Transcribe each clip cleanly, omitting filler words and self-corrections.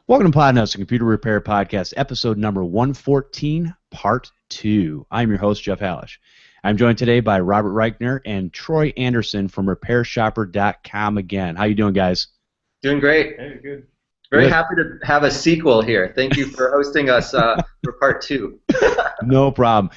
Welcome to Podnutz, the Computer Repair Podcast, episode number 114, part 2. I'm your host, Jeff Halash. I'm joined today by Robert Reichner and Troy Anderson from RepairShopr.com again. How you doing, guys? Doing great. Hey, good. Very happy to have a sequel here. Thank you for hosting us for part 2. No problem.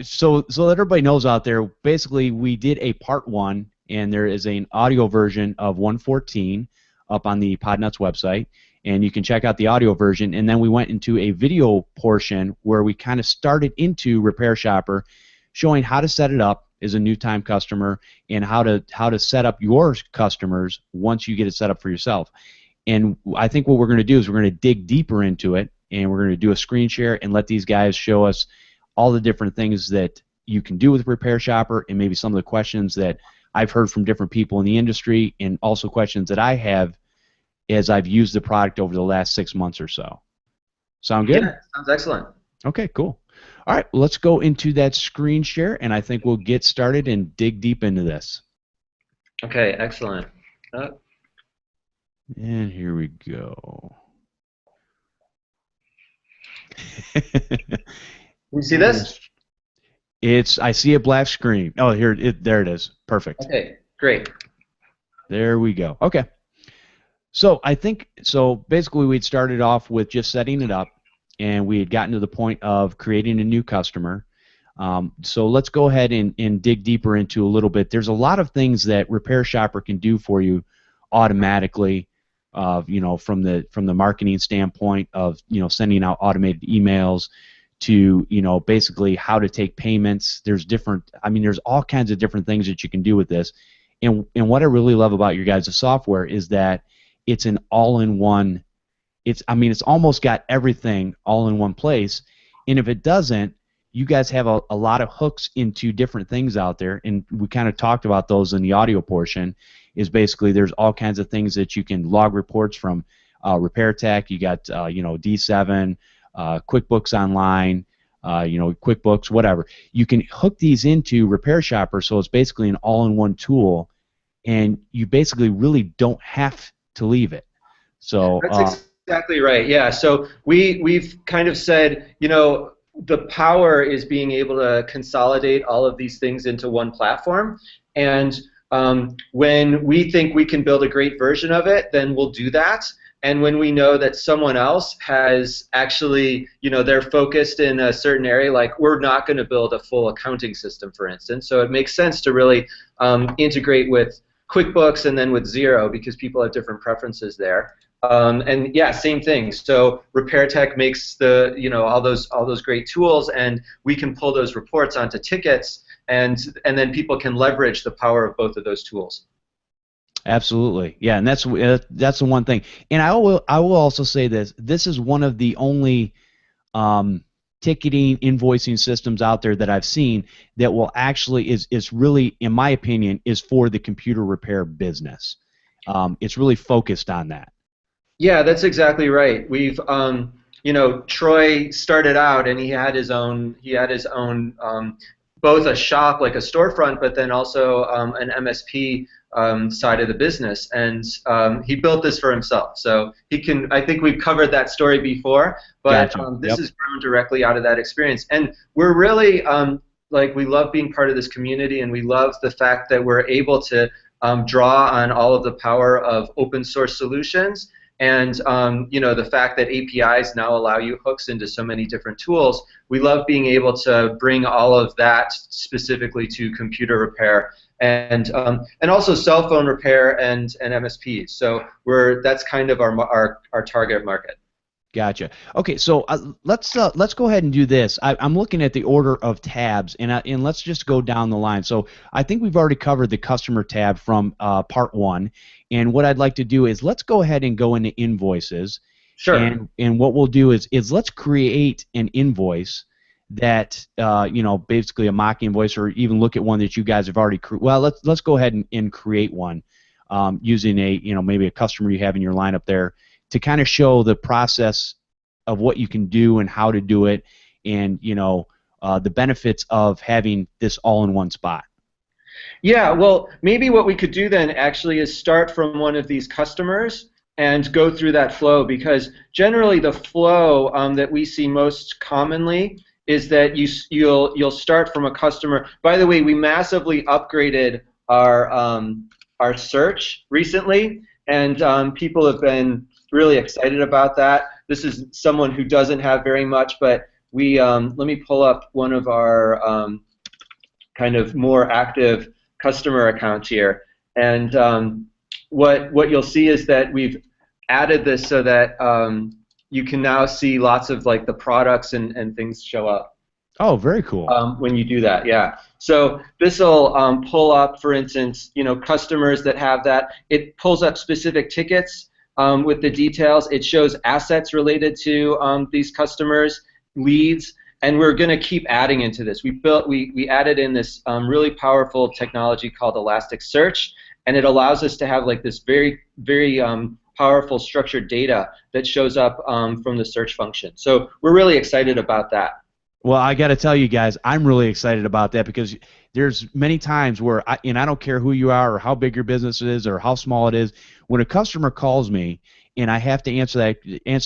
So that everybody knows out there, basically we did a part 1, and there is an audio version of 114 up on the Podnutz website. And you can check out the audio version, and then we went into a video portion where we kind of started into RepairShopr, showing how to set it up as a new-time customer and how to set up your customers once you get it set up for yourself. And I think what we're going to do is we're going to dig deeper into it, and we're going to do a screen share and let these guys show us all the different things that you can do with RepairShopr and maybe some of the questions that I've heard from different people in the industry and also questions that I have as I've used the product over the last 6 months or so. Sound good? Yeah, sounds excellent. Okay, cool. All right, let's go into that screen share, and I think we'll get started and dig deep into this. Okay, excellent. And here we go. You see this? I see a black screen. Oh, there it is. Perfect. Okay, great. There we go. Okay. So basically we'd started off with just setting it up, and we had gotten to the point of creating a new customer. So let's go ahead and dig deeper into a little bit. There's a lot of things that RepairShopr can do for you automatically, from the marketing standpoint of sending out automated emails to basically how to take payments. There's all kinds of different things that you can do with this. And what I really love about your guys' software is that it's an all-in-one. It's almost got everything all in one place. And if it doesn't, you guys have a lot of hooks into different things out there. And we kind of talked about those in the audio portion. Is basically there's all kinds of things that you can log reports from RepairTech. You got D7, QuickBooks Online, QuickBooks, whatever. You can hook these into RepairShopr, so it's basically an all-in-one tool, and you basically really don't have to leave it. So that's exactly right. Yeah. So we've kind of said, the power is being able to consolidate all of these things into one platform, and when we think we can build a great version of it, then we'll do that. And when we know that someone else has actually, they're focused in a certain area, like we're not going to build a full accounting system, for instance. So it makes sense to really integrate with QuickBooks and then with Xero, because people have different preferences there. And yeah, same thing. So RepairTech makes all those great tools, and we can pull those reports onto tickets, and then people can leverage the power of both of those tools. Absolutely, yeah, and that's the one thing. And I will also say this: this is one of the only ticketing invoicing systems out there that I've seen that will actually is really, in my opinion, is for the computer repair business. It's really focused on that. Yeah, that's exactly right. We've Troy started out and he had his own both a shop, like a storefront, but then also an MSP side of the business, and he built this for himself. So I think we've covered that story before, but Gotcha. This is grown directly out of that experience. And we're really, we love being part of this community, and we love the fact that we're able to draw on all of the power of open source solutions. And the fact that APIs now allow you hooks into so many different tools, we love being able to bring all of that specifically to computer repair and also cell phone repair and MSPs. So that's kind of our target market. Gotcha. Okay, so let's go ahead and do this. I'm looking at the order of tabs, and let's just go down the line. So I think we've already covered the customer tab from part 1, and what I'd like to do is let's go ahead and go into invoices. Sure. And what we'll do is let's create an invoice that basically a mock invoice, or even look at one that you guys have already let's go ahead and create one using maybe a customer you have in your lineup there, to kind of show the process of what you can do and how to do it, and the benefits of having this all in one spot. Yeah, well, maybe what we could do then actually is start from one of these customers and go through that flow, because generally the flow that we see most commonly is that you'll start from a customer. By the way, we massively upgraded our search recently, and people have been really excited about that. This is someone who doesn't have very much, but we let me pull up one of our kind of more active customer accounts here, and what you'll see is that we've added this so that you can now see lots of like the products and things show up. Oh, very cool. When you do that, yeah. So this will pull up, for instance, customers that have that. It pulls up specific tickets with the details. It shows assets related to these customers, leads, and we're going to keep adding into this. We added in this really powerful technology called Elasticsearch, and it allows us to have like this very powerful structured data that shows up from the search function. So we're really excited about that. Well, I got to tell you guys, I'm really excited about that, because there's many times where, I don't care who you are or how big your business is or how small it is, when a customer calls me and I have to answer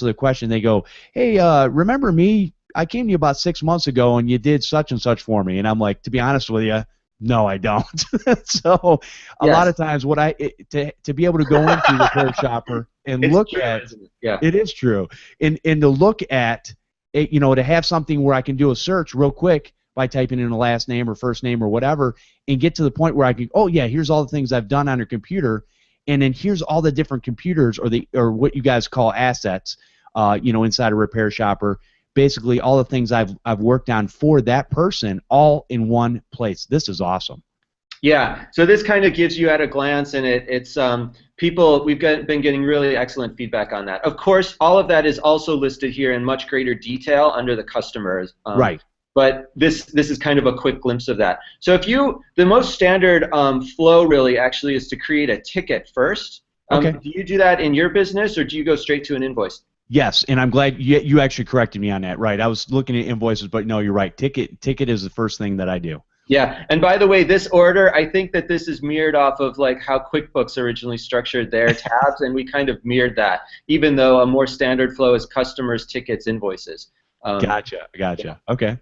the question, they go, "Hey, remember me? I came to you about 6 months ago and you did such and such for me." And I'm like, to be honest with you, no, I don't. So a lot of times, to be able to go into RepairShopr and look at, it is true, and to look at, to have something where I can do a search real quick by typing in a last name or first name or whatever, and get to the point where I can, oh yeah, here's all the things I've done on your computer, and then here's all the different computers or what you guys call assets, inside of RepairShopr. Basically, all the things I've worked on for that person, all in one place. This is awesome. Yeah. So this kind of gives you at a glance, and it's people. We've been getting really excellent feedback on that. Of course, all of that is also listed here in much greater detail under the customers. Right. But this is kind of a quick glimpse of that. So the most standard flow really actually is to create a ticket first. Okay. Do you do that in your business, or do you go straight to an invoice? Yes, and I'm glad you actually corrected me on that. Right, I was looking at invoices, but no, you're right. Ticket is the first thing that I do. Yeah, and by the way, this order, I think that this is mirrored off of like how QuickBooks originally structured their tabs, and we kind of mirrored that, even though a more standard flow is customers, tickets, invoices. Gotcha. Okay.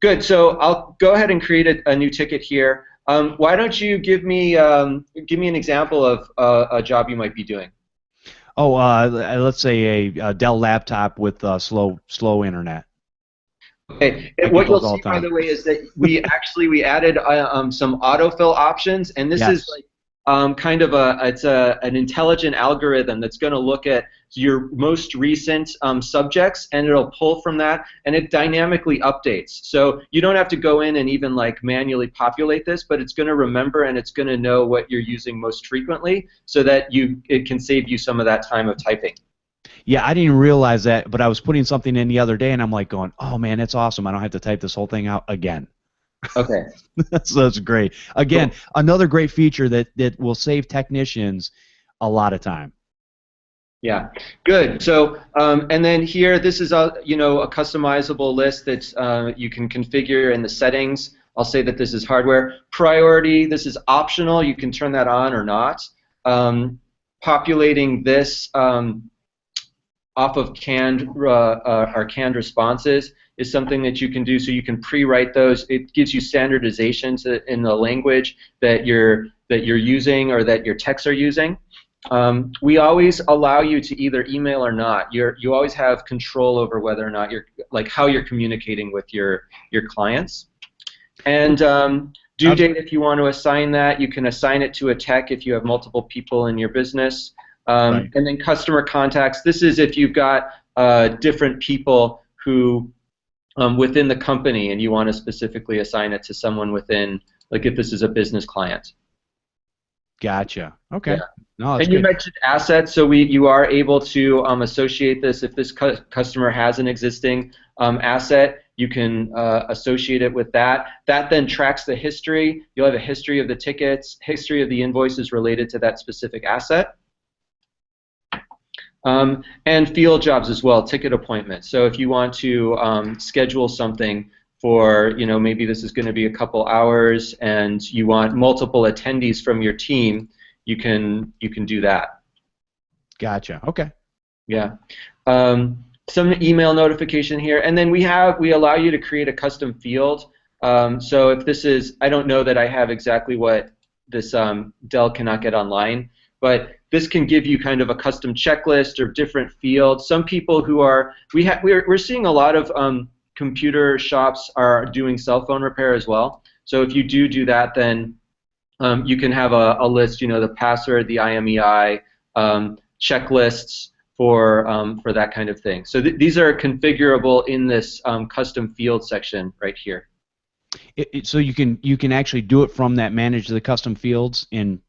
Good. So I'll go ahead and create a new ticket here. Why don't you give me an example of a job you might be doing? Oh, let's say a Dell laptop with slow internet. Okay. What you'll see, by the way, is that we added some autofill options, and this is like kind of an intelligent algorithm that's going to look at your most recent subjects, and it'll pull from that, and it dynamically updates. So you don't have to go in and even like manually populate this, but it's going to remember, and it's going to know what you're using most frequently, so that it can save you some of that time of typing. Yeah, I didn't realize that, but I was putting something in the other day, and I'm like going, oh man, that's awesome. I don't have to type this whole thing out again. Okay. So that's great. Again, cool. Another great feature that will save technicians a lot of time. Yeah, good. So, and then here, this is a customizable list that you can configure in the settings. I'll say that this is hardware. Priority, this is optional. You can turn that on or not. Populating this off of our canned responses is something that you can do, so you can pre-write those. It gives you standardization in the language that you're using or that your techs are using. We always allow you to either email or not. You always have control over whether or not how you're communicating with your clients. And due date, if you want to assign that, you can assign it to a tech if you have multiple people in your business. Right. And then customer contacts. This is if you've got different people who within the company, and you want to specifically assign it to someone within, like if this is a business client. Gotcha. Okay. Yeah. No, and you mentioned assets, so you are able to associate this. If this customer has an existing asset, you can associate it with that. That then tracks the history. You'll have a history of the tickets, history of the invoices related to that specific asset. And field jobs as well, ticket appointments. So if you want to schedule something for, maybe this is going to be a couple hours, and you want multiple attendees from your team, you can do that. Gotcha. Okay. Yeah. Some email notification here, and then we allow you to create a custom field. So if this is, I don't know that I have exactly what this Dell cannot get online, but this can give you kind of a custom checklist or different fields. Some people who are, we're seeing a lot of computer shops are doing cell phone repair as well. So if you do that, then you can have a list, the password, the IMEI, checklists for that kind of thing. So these are configurable in this custom field section right here. So you can actually do it from that manage the custom fields and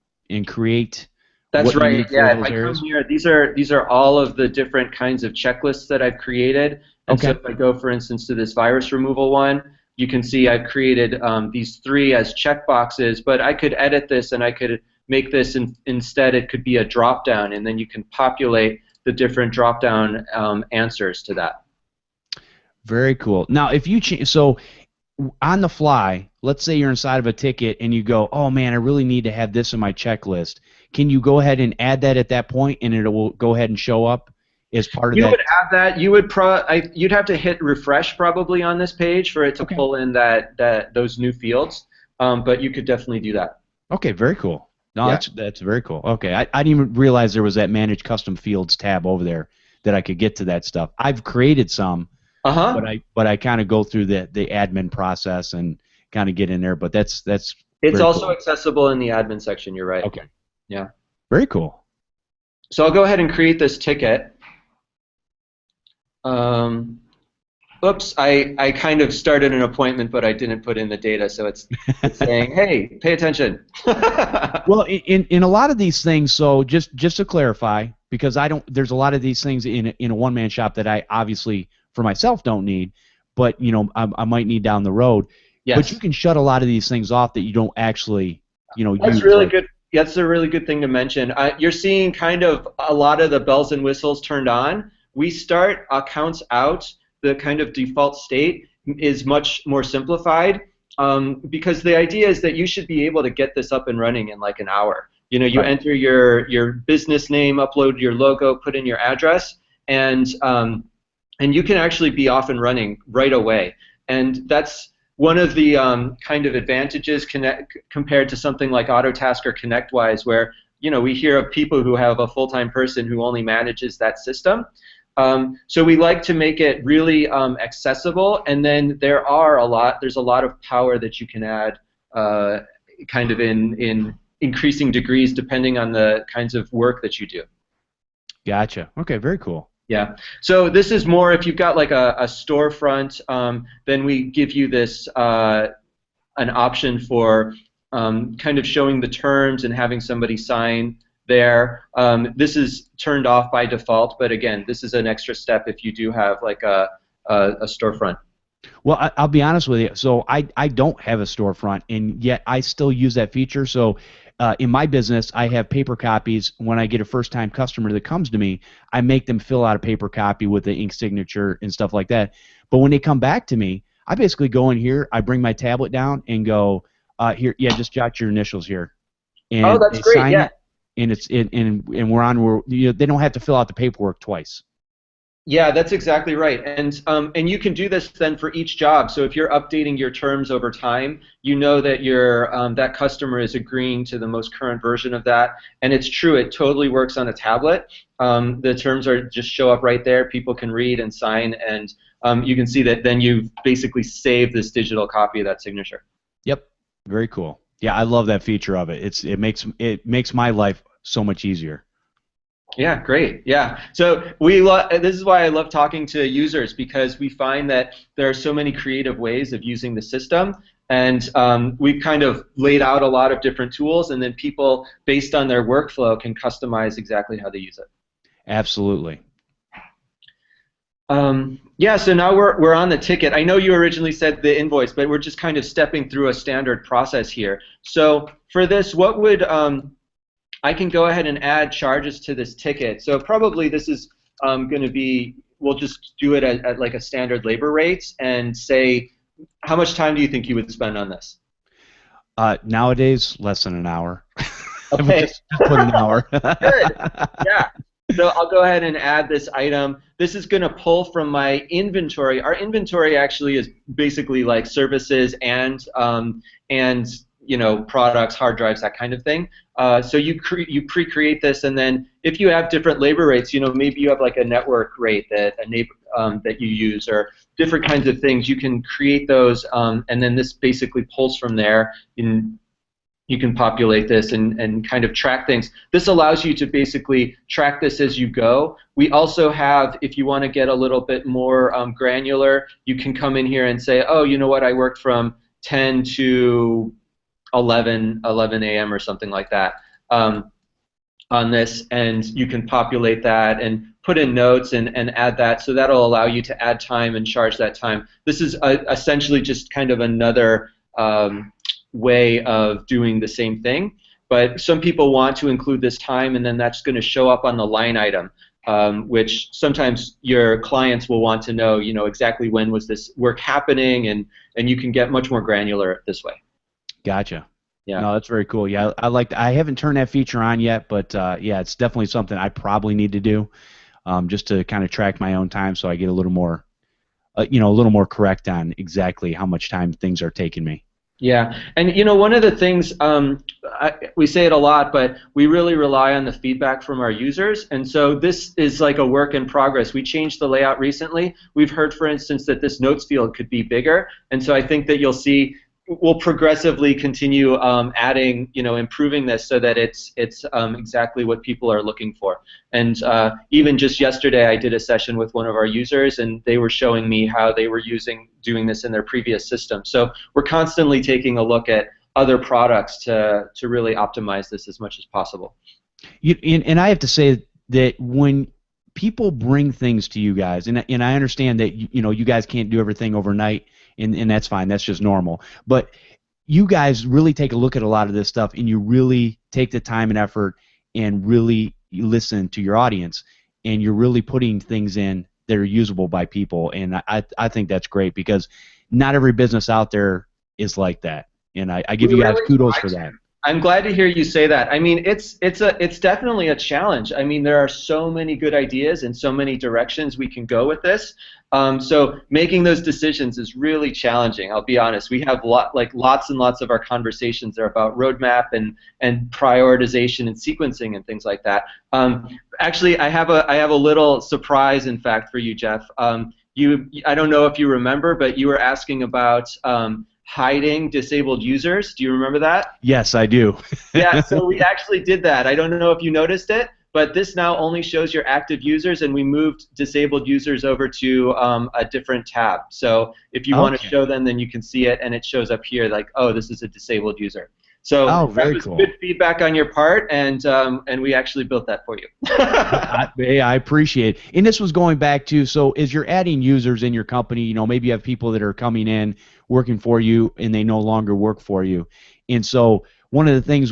create. That's what you right. need for Yeah. If those I areas. come here, these are all of the different kinds of checklists that I've created. And so Okay. if I go, for instance, to this virus removal one, you can see I've created these 3 as checkboxes, but I could edit this and I could make this instead it could be a drop down, and then you can populate the different drop down answers to that. Very cool. Now, if you so on the fly, let's say you're inside of a ticket and you go, oh man, I really need to have this in my checklist. Can you go ahead and add that at that point, and it will go ahead and show up as part of that? You would add that. You'd have to hit refresh probably on this page for it to pull in those new fields. But you could definitely do that. Okay, very cool. No, Yeah. that's very cool. Okay, I didn't even realize there was that Manage Custom Fields tab over there that I could get to that stuff. I've created some, but I kind of go through the admin process and kind of get in there. But that's It's also cool. accessible in the admin section. You're right. Okay. Yeah. Very cool. So I'll go ahead and create this ticket. Oops, I kind of started an appointment, but I didn't put in the data, so it's saying, hey, pay attention. Well, in a lot of these things, so just to clarify, because there's a lot of these things in a one-man shop that I obviously for myself don't need, but I might need down the road. Yes. But you can shut a lot of these things off that you don't actually That's use. really good. That's a really good thing to mention. You're seeing kind of a lot of the bells and whistles turned on. We start accounts out. The kind of default state is much more simplified because the idea is that you should be able to get this up and running in like an hour. You Right. enter your business name, upload your logo, put in your address, and you can actually be off and running right away. And that's one of the kind of advantages compared to something like Autotask or ConnectWise, where we hear of people who have a full-time person who only manages that system. So we like to make it really accessible, and then there's a lot of power that you can add kind of in increasing degrees depending on the kinds of work that you do. Gotcha. Okay, very cool. Yeah. So this is more if you've got like a storefront, then we give you this an option for kind of showing the terms and having somebody sign there. This is turned off by default, but again, this is an extra step if you do have like a storefront. Well, I'll be honest with you. So I don't have a storefront, and yet I still use that feature. So in my business, I have paper copies. When I get a first-time customer that comes to me, I make them fill out a paper copy with the ink signature and stuff like that. But when they come back to me, I basically go in here, I bring my tablet down and go, here, yeah, just jot your initials here. And oh, that's great. Yeah. And we're on. They don't have to fill out the paperwork twice. Yeah, that's exactly right, and you can do this then for each job. So if you're updating your terms over time, you know that that customer is agreeing to the most current version of that, and it's true. It totally works on a tablet. The terms just show up right there. People can read and sign, and you can see that then you've basically saved this digital copy of that signature. Yep, very cool. Yeah, I love that feature of it. It makes my life so much easier. Yeah, great. Yeah. So this is why I love talking to users, because we find that there are so many creative ways of using the system, and we've kind of laid out a lot of different tools, and then people, based on their workflow, can customize exactly how they use it. Absolutely. Yeah, so now we're on the ticket. I know you originally said the invoice, but we're just kind of stepping through a standard process here. So for this, what would I can go ahead and add charges to this ticket. So probably this is going to be, we'll just do it at like a standard labor rate and say, how much time do you think you would spend on this? Nowadays, less than an hour. Okay. Just put an hour. Good. Yeah. So I'll go ahead and add this item. This is going to pull from my inventory. Our inventory actually is basically like services and products, hard drives, that kind of thing. So you pre-create this, and then if you have different labor rates, maybe you have like a network rate that that you use, or different kinds of things. You can create those, and then this basically pulls from there. You can populate this and kind of track things. This allows you to basically track this as you go. We also have, if you want to get a little bit more granular, you can come in here and say, oh, you know what, I worked from 10 to 11 a.m. or something like that on this, and you can populate that and put in notes and add that. So that'll allow you to add time and charge that time. This is essentially just kind of another way of doing the same thing, but some people want to include this time, and then that's going to show up on the line item, which sometimes your clients will want to know, exactly when was this work happening, and you can get much more granular this way. Gotcha. Yeah. No, that's very cool. Yeah, I haven't turned that feature on yet, but yeah, it's definitely something I probably need to do, just to kind of track my own time, so I get a little more, a little more correct on exactly how much time things are taking me. Yeah, and one of the things, we say it a lot, but we really rely on the feedback from our users, and so this is like a work in progress. We changed the layout recently. We've heard, for instance, that this notes field could be bigger, and so I think that you'll see we'll progressively continue adding, improving this so that it's exactly what people are looking for. And even just yesterday, I did a session with one of our users, and they were showing me how they were doing this in their previous system. So we're constantly taking a look at other products to really optimize this as much as possible. And I have to say that when people bring things to you guys, and I understand that you guys can't do everything overnight, and that's fine. That's just normal. But you guys really take a look at a lot of this stuff, and you really take the time and effort and really listen to your audience, and you're really putting things in that are usable by people. And I think that's great, because not every business out there is like that. And I give you guys kudos for that. I'm glad to hear you say that. I mean, it's definitely a challenge. I mean, there are so many good ideas and so many directions we can go with this. So making those decisions is really challenging. I'll be honest. We have lots and lots of our conversations are about roadmap and prioritization and sequencing and things like that. Actually, I have a little surprise, in fact, for you, Jeff. I don't know if you remember, but you were asking about hiding disabled users. Do you remember that? Yes, I do. Yeah, so we actually did that. I don't know if you noticed it, but this now only shows your active users, and we moved disabled users over to a different tab. So if you want to show them, then you can see it, and it shows up here like, oh, this is a disabled user. So very that was cool. Good feedback on your part, and we actually built that for you. I appreciate it. And this was going back to, so as you're adding users in your company, maybe you have people that are coming in, working for you, and they no longer work for you. And so one of the things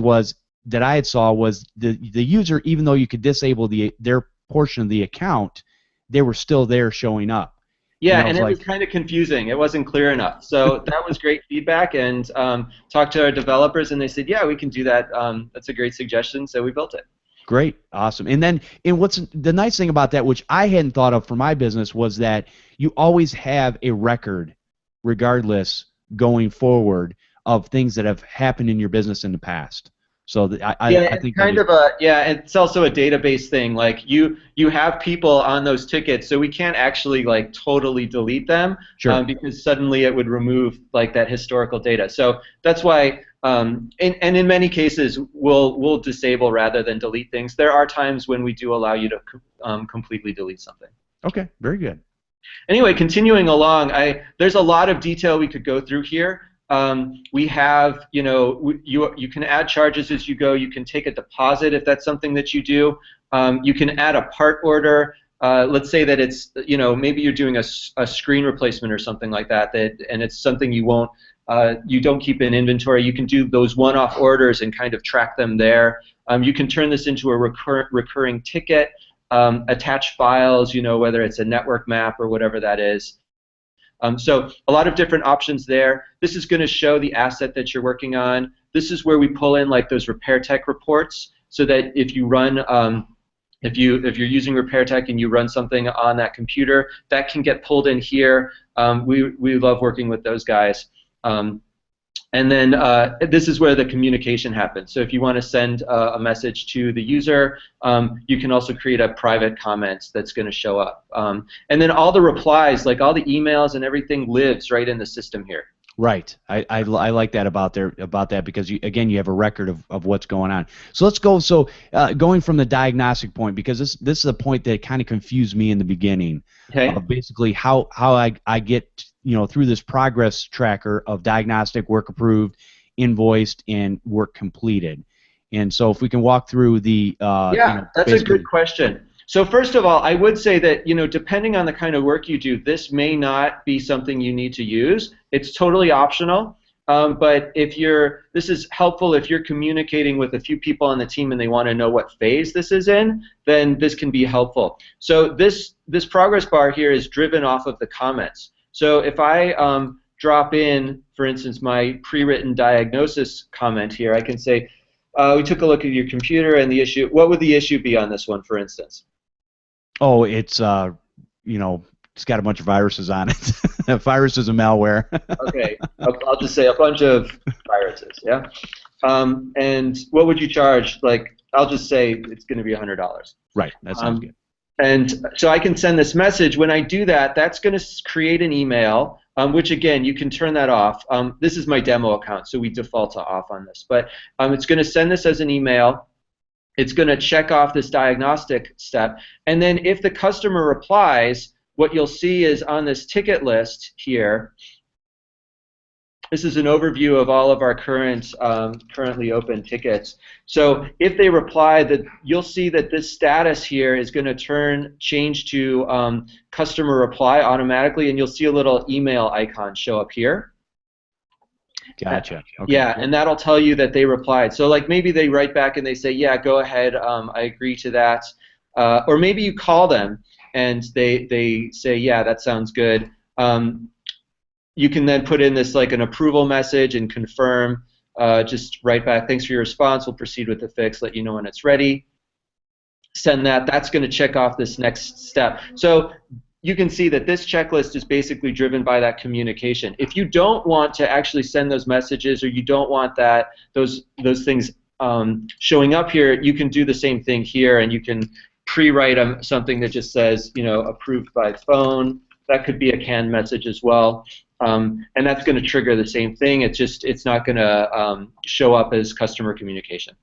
that I had saw was the user, even though you could disable their portion of the account, they were still there showing up. Yeah, and it was kind of confusing. It wasn't clear enough. So that was great feedback, and talked to our developers, and they said, yeah, we can do that. That's a great suggestion, so we built it. Great, awesome. And what's the nice thing about that, which I hadn't thought of for my business, was that you always have a record, regardless, going forward, of things that have happened in your business in the past. So I think it's also a database thing. Like you have people on those tickets, so we can't actually like totally delete them, because suddenly it would remove like that historical data. So that's why, and in many cases we'll disable rather than delete things. There are times when we do allow you to completely delete something. Okay, very good. Anyway, continuing along, there's a lot of detail we could go through here. We have, you can add charges as you go. You can take a deposit if that's something that you do. You can add a part order. Let's say that it's, maybe you're doing a screen replacement or something like that, and it's something you don't keep in inventory. You can do those one-off orders and kind of track them there. You can turn this into a recurring ticket, attach files, whether it's a network map or whatever that is. So a lot of different options there. This is going to show the asset that you're working on. This is where we pull in like those repair tech reports, so that if you run if you're using RepairTech and you run something on that computer, that can get pulled in here. We love working with those guys. And then this is where the communication happens. So if you want to send a message to the user, you can also create a private comment that's going to show up. And then all the replies, like all the emails and everything, lives right in the system here. Right. I like that about that because again you have a record of what's going on. So let's go. So going from the diagnostic point, because this is a point that kind of confused me in the beginning. Okay. Basically how I get through this progress tracker of diagnostic, work approved, invoiced, and work completed. And so if we can walk through the that's a good question. So first of all, I would say that depending on the kind of work you do, this may not be something you need to use. It's totally optional. But this is helpful if you're communicating with a few people on the team and they want to know what phase this is in, then this can be helpful. So this progress bar here is driven off of the comments. So if I drop in, for instance, my pre-written diagnosis comment here, I can say, we took a look at your computer and the issue. What would the issue be on this one, for instance? Oh, it's it's got a bunch of viruses on it. Viruses and malware. Okay, I'll just say a bunch of viruses. Yeah. And what would you charge? Like, I'll just say it's going to be $100. Right. That sounds good. And so I can send this message. When I do that, that's going to create an email, which again, you can turn that off. This is my demo account, so we default to off on this. But it's going to send this as an email. It's going to check off this diagnostic step. And then if the customer replies, what you'll see is on this ticket list here, this is an overview of all of our currently open tickets. So if they reply, you'll see that this status here is going to change to customer reply automatically, and you'll see a little email icon show up here. Gotcha. Okay. Yeah, and that'll tell you that they replied. So like maybe they write back and they say, yeah, go ahead, I agree to that. Or maybe you call them and they say, yeah, that sounds good. You can then put in this like an approval message and confirm. Just write back, thanks for your response. We'll proceed with the fix. Let you know when it's ready. Send that. That's going to check off this next step. So you can see that this checklist is basically driven by that communication. If you don't want to actually send those messages, or you don't want those things showing up here, you can do the same thing here, and you can pre-write something that just says, approved by phone. That could be a canned message as well, and that's going to trigger the same thing. It's not going to show up as customer communication.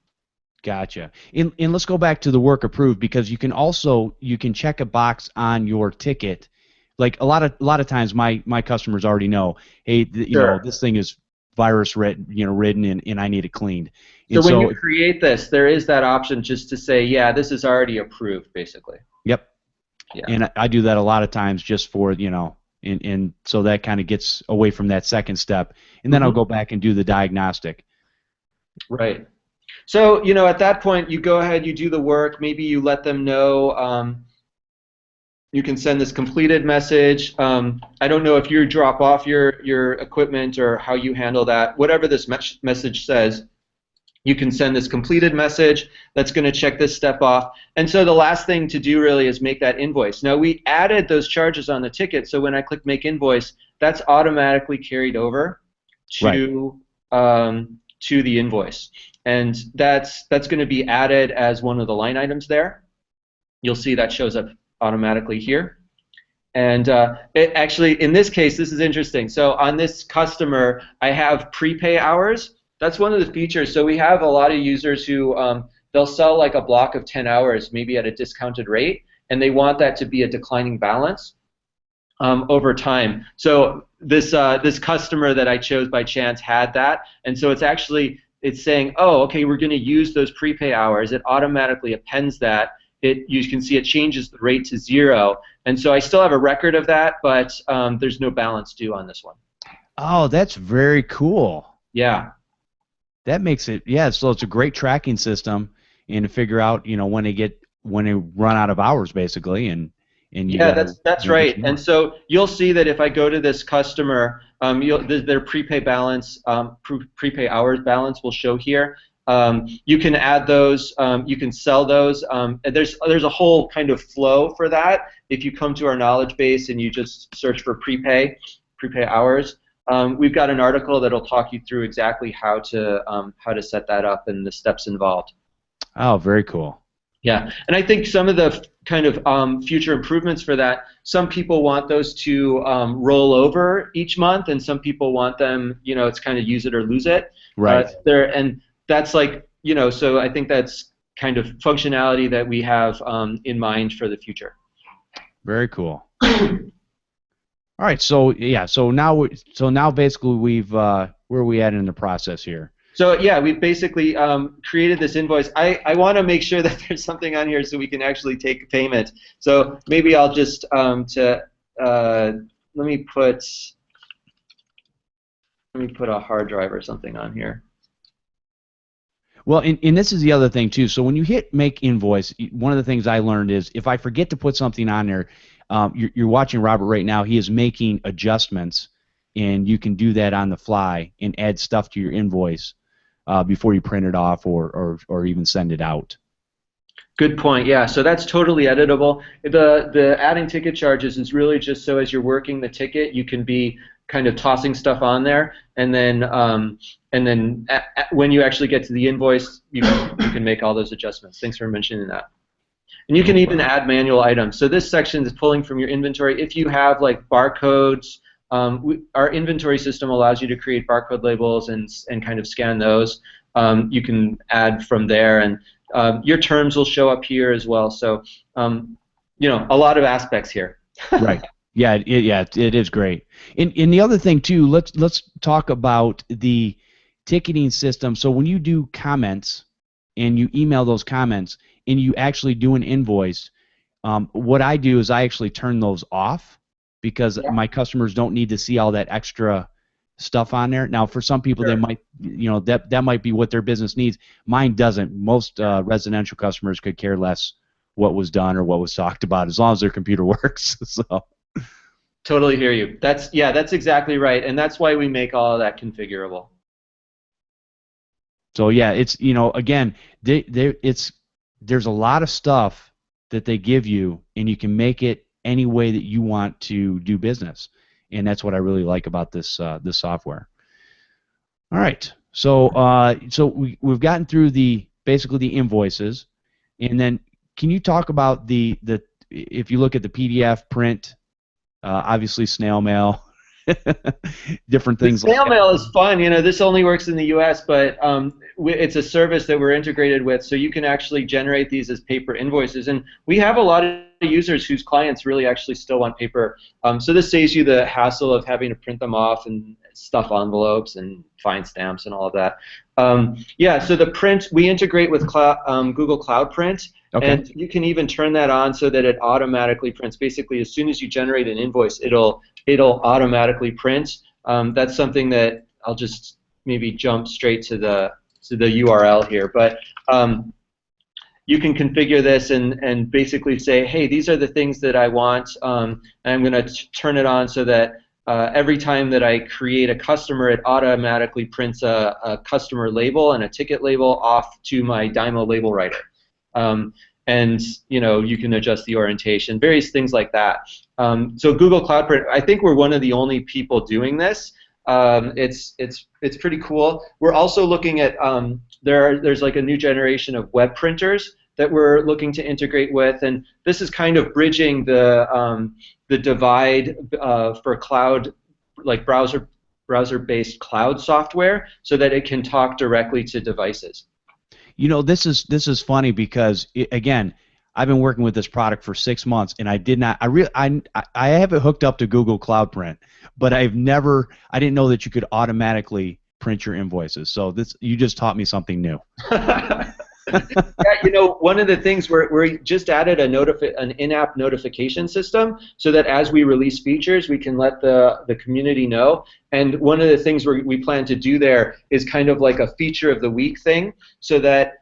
Gotcha. And let's go back to the work approved, because you can check a box on your ticket. Like a lot of times my customers already know, hey, this thing is virus ridden and I need it cleaned. And so when you create this, there is that option just to say, yeah, this is already approved, basically. Yep. Yeah. And I do that a lot of times just for and so that kind of gets away from that second step, and then I'll go back and do the diagnostic. Right. So, at that point, you go ahead, you do the work, maybe you let them know, you can send this completed message. I don't know if you drop off your equipment or how you handle that. Whatever this message says, you can send this completed message that's going to check this step off. And so the last thing to do really is make that invoice. Now, we added those charges on the ticket, so when I click Make Invoice, that's automatically carried over to the invoice. And that's going to be added as one of the line items there. You'll see that shows up automatically here. And actually, in this case, this is interesting. So on this customer, I have prepay hours. That's one of the features. So we have a lot of users who they'll sell like a block of 10 hours, maybe at a discounted rate, and they want that to be a declining balance over time. So this customer that I chose by chance had that, and so it's saying, oh, okay, we're going to use those prepay hours. It automatically appends that. You can see it changes the rate to 0, and so I still have a record of that, but there's no balance due on this one. Oh, that's very cool. Yeah. That makes it, so it's a great tracking system, and to figure out, when they run out of hours, basically, and that's right. And so you'll see that if I go to this customer, their prepay balance, prepay hours balance will show here. You can add those. You can sell those. And there's a whole kind of flow for that. If you come to our knowledge base and you just search for prepay hours, we've got an article that'll talk you through exactly how to set that up and the steps involved. Oh, very cool. Yeah, and I think some of the kind of future improvements for that, some people want those to roll over each month, and some people want them, it's kind of use it or lose it. Right. And that's like, so I think that's kind of functionality that we have in mind for the future. Very cool. All right, so yeah, so now basically we've where are we at in the process here? So yeah, we've basically created this invoice. I want to make sure that there's something on here so we can actually take payment. So maybe I'll just let me put a hard drive or something on here. Well, and this is the other thing too. So when you hit make invoice, one of the things I learned is if I forget to put something on there, you're watching Robert right now. He is making adjustments, and you can do that on the fly and add stuff to your invoice before you print it off or even send it out. Good point. Yeah, so that's totally editable. The adding ticket charges is really just so as you're working the ticket, you can be kind of tossing stuff on there, and then when you actually get to the invoice, you can make all those adjustments. Thanks for mentioning that. And you can even add manual items. So this section is pulling from your inventory. If you have like barcodes, our inventory system allows you to create barcode labels and kind of scan those. You can add from there, and your terms will show up here as well. So a lot of aspects here. Right. Yeah. It is great. And the other thing too, let's talk about the ticketing system. So when you do comments and you email those comments and you actually do an invoice, what I do is I actually turn those off because my customers don't need to see all that extra stuff on there. Now, for some people, they might, that might be what their business needs. Mine doesn't. Most residential customers could care less what was done or what was talked about as long as their computer works. So. Totally hear you. That's exactly right, and that's why we make all of that configurable. So yeah, it's again, there's a lot of stuff that they give you, and you can make it any way that you want to do business, and that's what I really like about this this software. All right, so we've gotten through basically the invoices, and then can you talk about the if you look at the PDF print, obviously snail mail. Different things. Snail mail is fun. This only works in the U.S., but it's a service that we're integrated with, so you can actually generate these as paper invoices. And we have a lot of users whose clients really actually still want paper. So this saves you the hassle of having to print them off and stuff envelopes and find stamps and all of that. Yeah. So the print we integrate with Google Cloud Print. Okay. And you can even turn that on so that it automatically prints. Basically, as soon as you generate an invoice, it'll automatically print. That's something that I'll just maybe jump straight to the URL here. But you can configure this and basically say, hey, these are the things that I want, and I'm going to turn it on so that every time that I create a customer, it automatically prints a customer label and a ticket label off to my Dymo label writer. And you can adjust the orientation, various things like that. So Google Cloud Print, I think we're one of the only people doing this. It's pretty cool. We're also looking at there's like a new generation of web printers that we're looking to integrate with, and this is kind of bridging the divide for cloud, like browser-based cloud software, so that it can talk directly to devices. This is funny because again, I've been working with this product for 6 months, and I have it hooked up to Google Cloud Print, but I didn't know that you could automatically print your invoices. So you just taught me something new. Yeah, one of the things we just added an in-app notification system so that as we release features, we can let the community know. And one of the things we plan to do there is kind of like a feature of the week thing, so that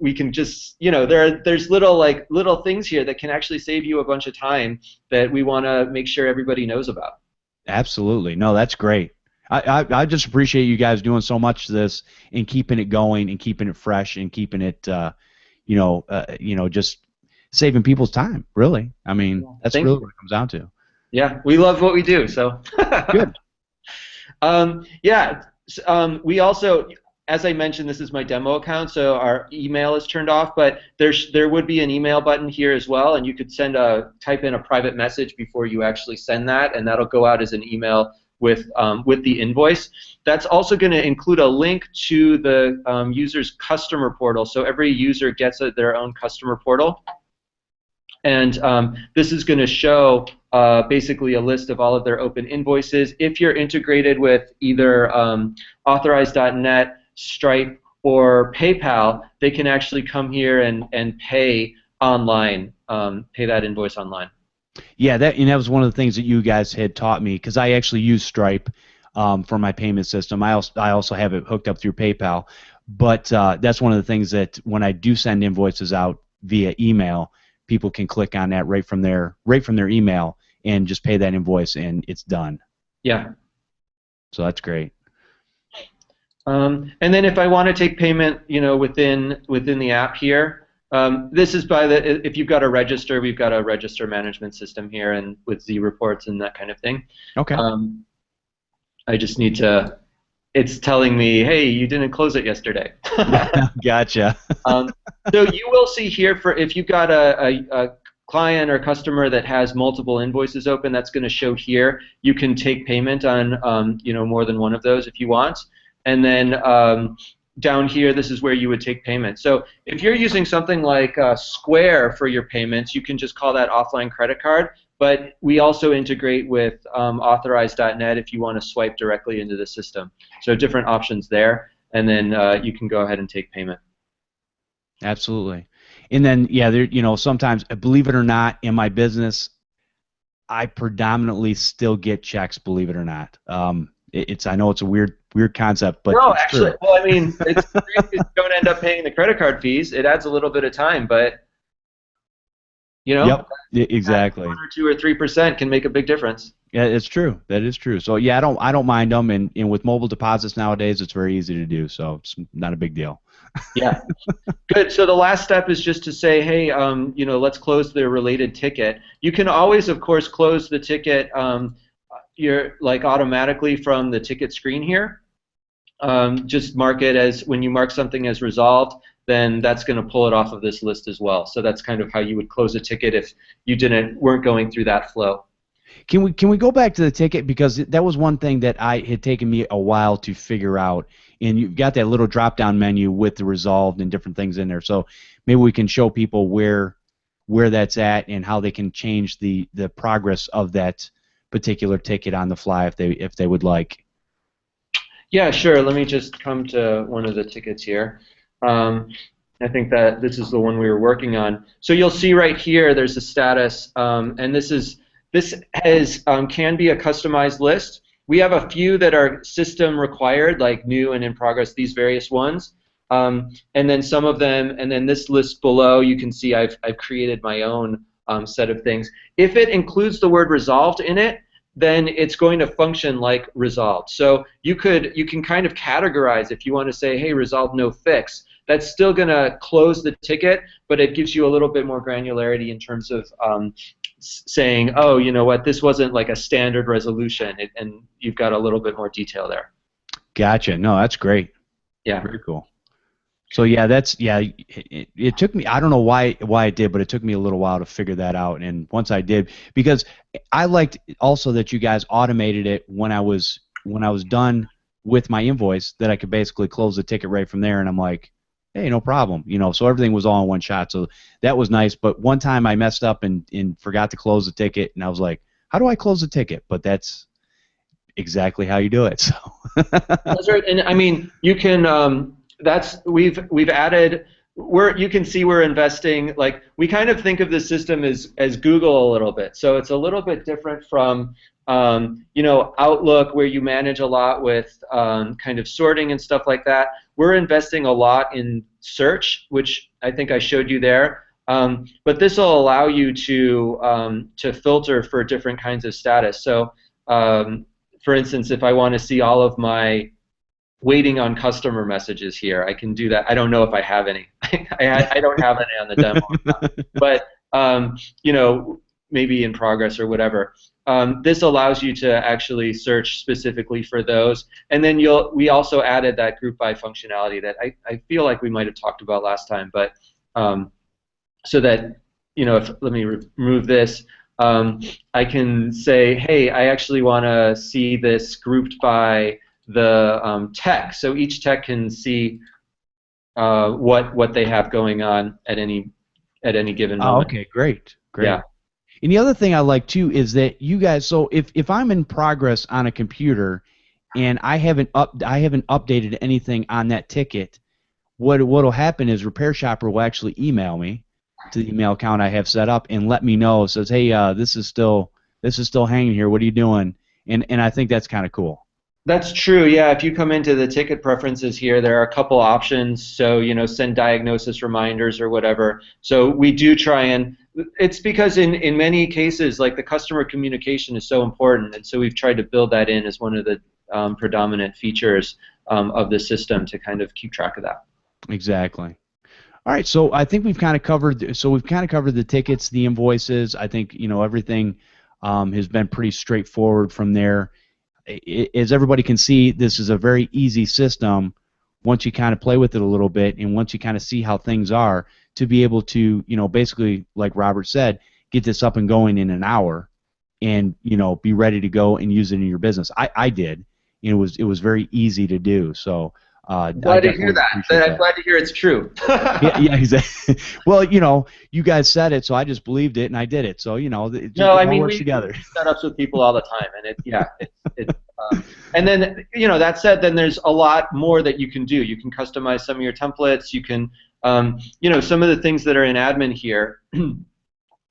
we can just there's little things here that can actually save you a bunch of time that we want to make sure everybody knows about. Absolutely, no, that's great. I just appreciate you guys doing so much to this and keeping it going and keeping it fresh and keeping it, just saving people's time. Really, I mean, that's Thank really you. what it comes down to. Yeah, we love what we do. So, Good. yeah, we also, as I mentioned, this is my demo account, so our email is turned off, but there would be an email button here as well, and you could type in a private message before you actually send that, and that'll go out as an email with the invoice. That's also going to include a link to the user's customer portal, so every user gets their own customer portal. And this is going to show basically a list of all of their open invoices. If you're integrated with either Authorize.net, Stripe, or PayPal, they can actually come here and pay online, pay that invoice online. Yeah, that was one of the things that you guys had taught me, because I actually use Stripe for my payment system. I also have it hooked up through PayPal, but that's one of the things that when I do send invoices out via email, people can click on that right from their email and just pay that invoice, and it's done. Yeah. So that's great. And then if I want to take payment, within the app here, this is if you've got a register, we've got a register management system here, and with Z reports and that kind of thing. Okay. I just need to. It's telling me, hey, you didn't close it yesterday. Gotcha. So you will see here, if you've got a client or customer that has multiple invoices open, that's going to show here. You can take payment on more than one of those if you want. And then down here, this is where you would take payment. So if you're using something like Square for your payments, you can just call that offline credit card. But we also integrate with Authorize.net if you want to swipe directly into the system. So different options there, and then you can go ahead and take payment. Absolutely. And then, yeah, sometimes, believe it or not, in my business, I predominantly still get checks, believe it or not. I know it's a weird concept, but no, it's actually, true. well, I mean, it's great if you don't end up paying the credit card fees. It adds a little bit of time, but Yep, exactly. 1 or 2 or 3% can make a big difference. Yeah, it's true. That is true. So yeah, I don't mind them, and with mobile deposits nowadays, it's very easy to do. So it's not a big deal. Yeah. Good. So the last step is just to say, hey, let's close the related ticket. You can always, of course, close the ticket automatically from the ticket screen here. Just mark it as, when you mark something as resolved, then that's going to pull it off of this list as well. So that's kind of how you would close a ticket if you weren't going through that flow. Can we go back to the ticket, because that was one thing that had taken me a while to figure out. And you've got that little drop-down menu with the resolved and different things in there. So maybe we can show people where that's at and how they can change the progress of that particular ticket on the fly if they would like. Yeah, sure. Let me just come to one of the tickets here. I think that this is the one we were working on. So you'll see right here there's a status, and this can be a customized list. We have a few that are system required, like new and in progress, these various ones. And then some of them, and then this list below, you can see I've created my own set of things. If it includes the word resolved in it, then it's going to function like resolved. So you can kind of categorize, if you want to say, hey, resolved, no fix. That's still going to close the ticket, but it gives you a little bit more granularity in terms of saying, oh, you know what, this wasn't like a standard resolution, and you've got a little bit more detail there. Gotcha. No, that's great. Yeah. Very cool. So yeah, it took me, I don't know why it did, but it took me a little while to figure that out. And once I did, because I liked also that you guys automated it when I was done with my invoice, that I could basically close the ticket right from there, and I'm like, hey, no problem, so everything was all in one shot. So that was nice. But one time I messed up and forgot to close the ticket, and I was like, how do I close the ticket? But that's exactly how you do it. So that's right. And I mean, you can we've added, you can see we're investing, like, we kind of think of the system as Google a little bit. So it's a little bit different from Outlook, where you manage a lot with kind of sorting and stuff like that. We're investing a lot in search, which I think I showed you there. But this will allow you to filter for different kinds of status. So for instance, if I want to see all of my waiting on customer messages here, I can do that. I don't know if I have any. I don't have any on the demo, but you know, maybe in progress or whatever. This allows you to actually search specifically for those, and then we also added that group by functionality that I feel like we might have talked about last time, but so that, you know, let me remove this. I can say, hey, I actually want to see this grouped by the tech, so each tech can see what they have going on at any given moment. Okay, great. Yeah. And the other thing I like too is that you guys, so if I'm in progress on a computer and I haven't updated anything on that ticket, what'll happen is RepairShopr will actually email me to the email account I have set up and let me know. It says, hey, this is still hanging here. What are you doing? And I think that's kind of cool. That's true, yeah. If you come into the ticket preferences here, there are a couple options. So, you know, send diagnosis reminders or whatever. So we do try, and it's because in many cases, like, the customer communication is so important, and so we've tried to build that in as one of the predominant features of the system to kind of keep track of that. Exactly. All right, so I think we've kind of covered. So we've kind of covered the tickets, the invoices. I think, you know, everything has been pretty straightforward from there. As everybody can see, this is a very easy system once you kind of play with it a little bit and once you kind of see how things are, to be able to, you know, basically, like Robert said, get this up and going in an hour and, you know, be ready to go and use it in your business. I did. It was very easy to do. So glad to hear that. I'm glad to hear it's true. yeah, exactly. Well, you know, you guys said it, so I just believed it and I did it. So, you know, it all works together. We setups with people all the time, and and then, you know, that said, then there's a lot more that you can do. You can customize some of your templates. You can, you know, some of the things that are in admin here.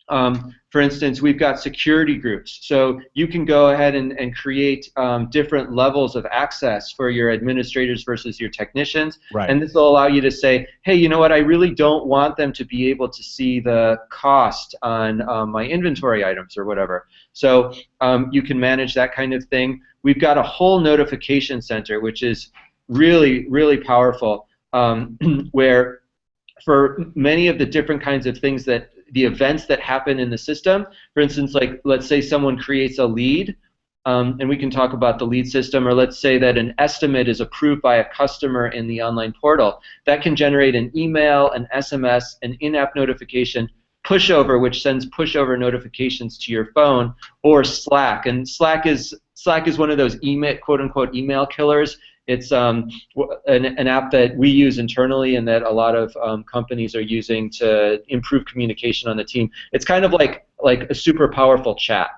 For instance, we've got security groups, so you can go ahead and create different levels of access for your administrators versus your technicians. Right. And this will allow you to say, hey, you know what, I really don't want them to be able to see the cost on my inventory items or whatever. So you can manage that kind of thing. We've got a whole notification center, which is really, really powerful, where for many of the different kinds of things that the events that happen in the system, for instance, like, let's say someone creates a lead, and we can talk about the lead system, or let's say that an estimate is approved by a customer in the online portal. That can generate an email, an SMS, an in-app notification, pushover, which sends pushover notifications to your phone, or Slack. And Slack is one of those email, quote-unquote, email killers. It's an app that we use internally and that a lot of companies are using to improve communication on the team. It's kind of like a super powerful chat.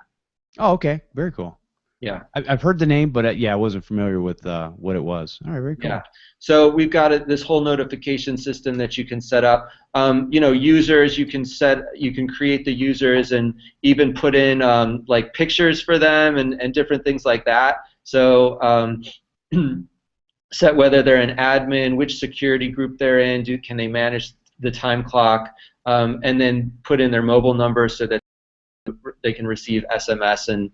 Oh, okay. Very cool. Yeah. I've heard the name, but yeah, I wasn't familiar with what it was. All right, very cool. Yeah. So we've got this whole notification system that you can set up. You know, users, you can create the users and even put in like pictures for them and different things like that. So set whether they're an admin, which security group they're in, can they manage the time clock, and then put in their mobile number so that they can receive SMS and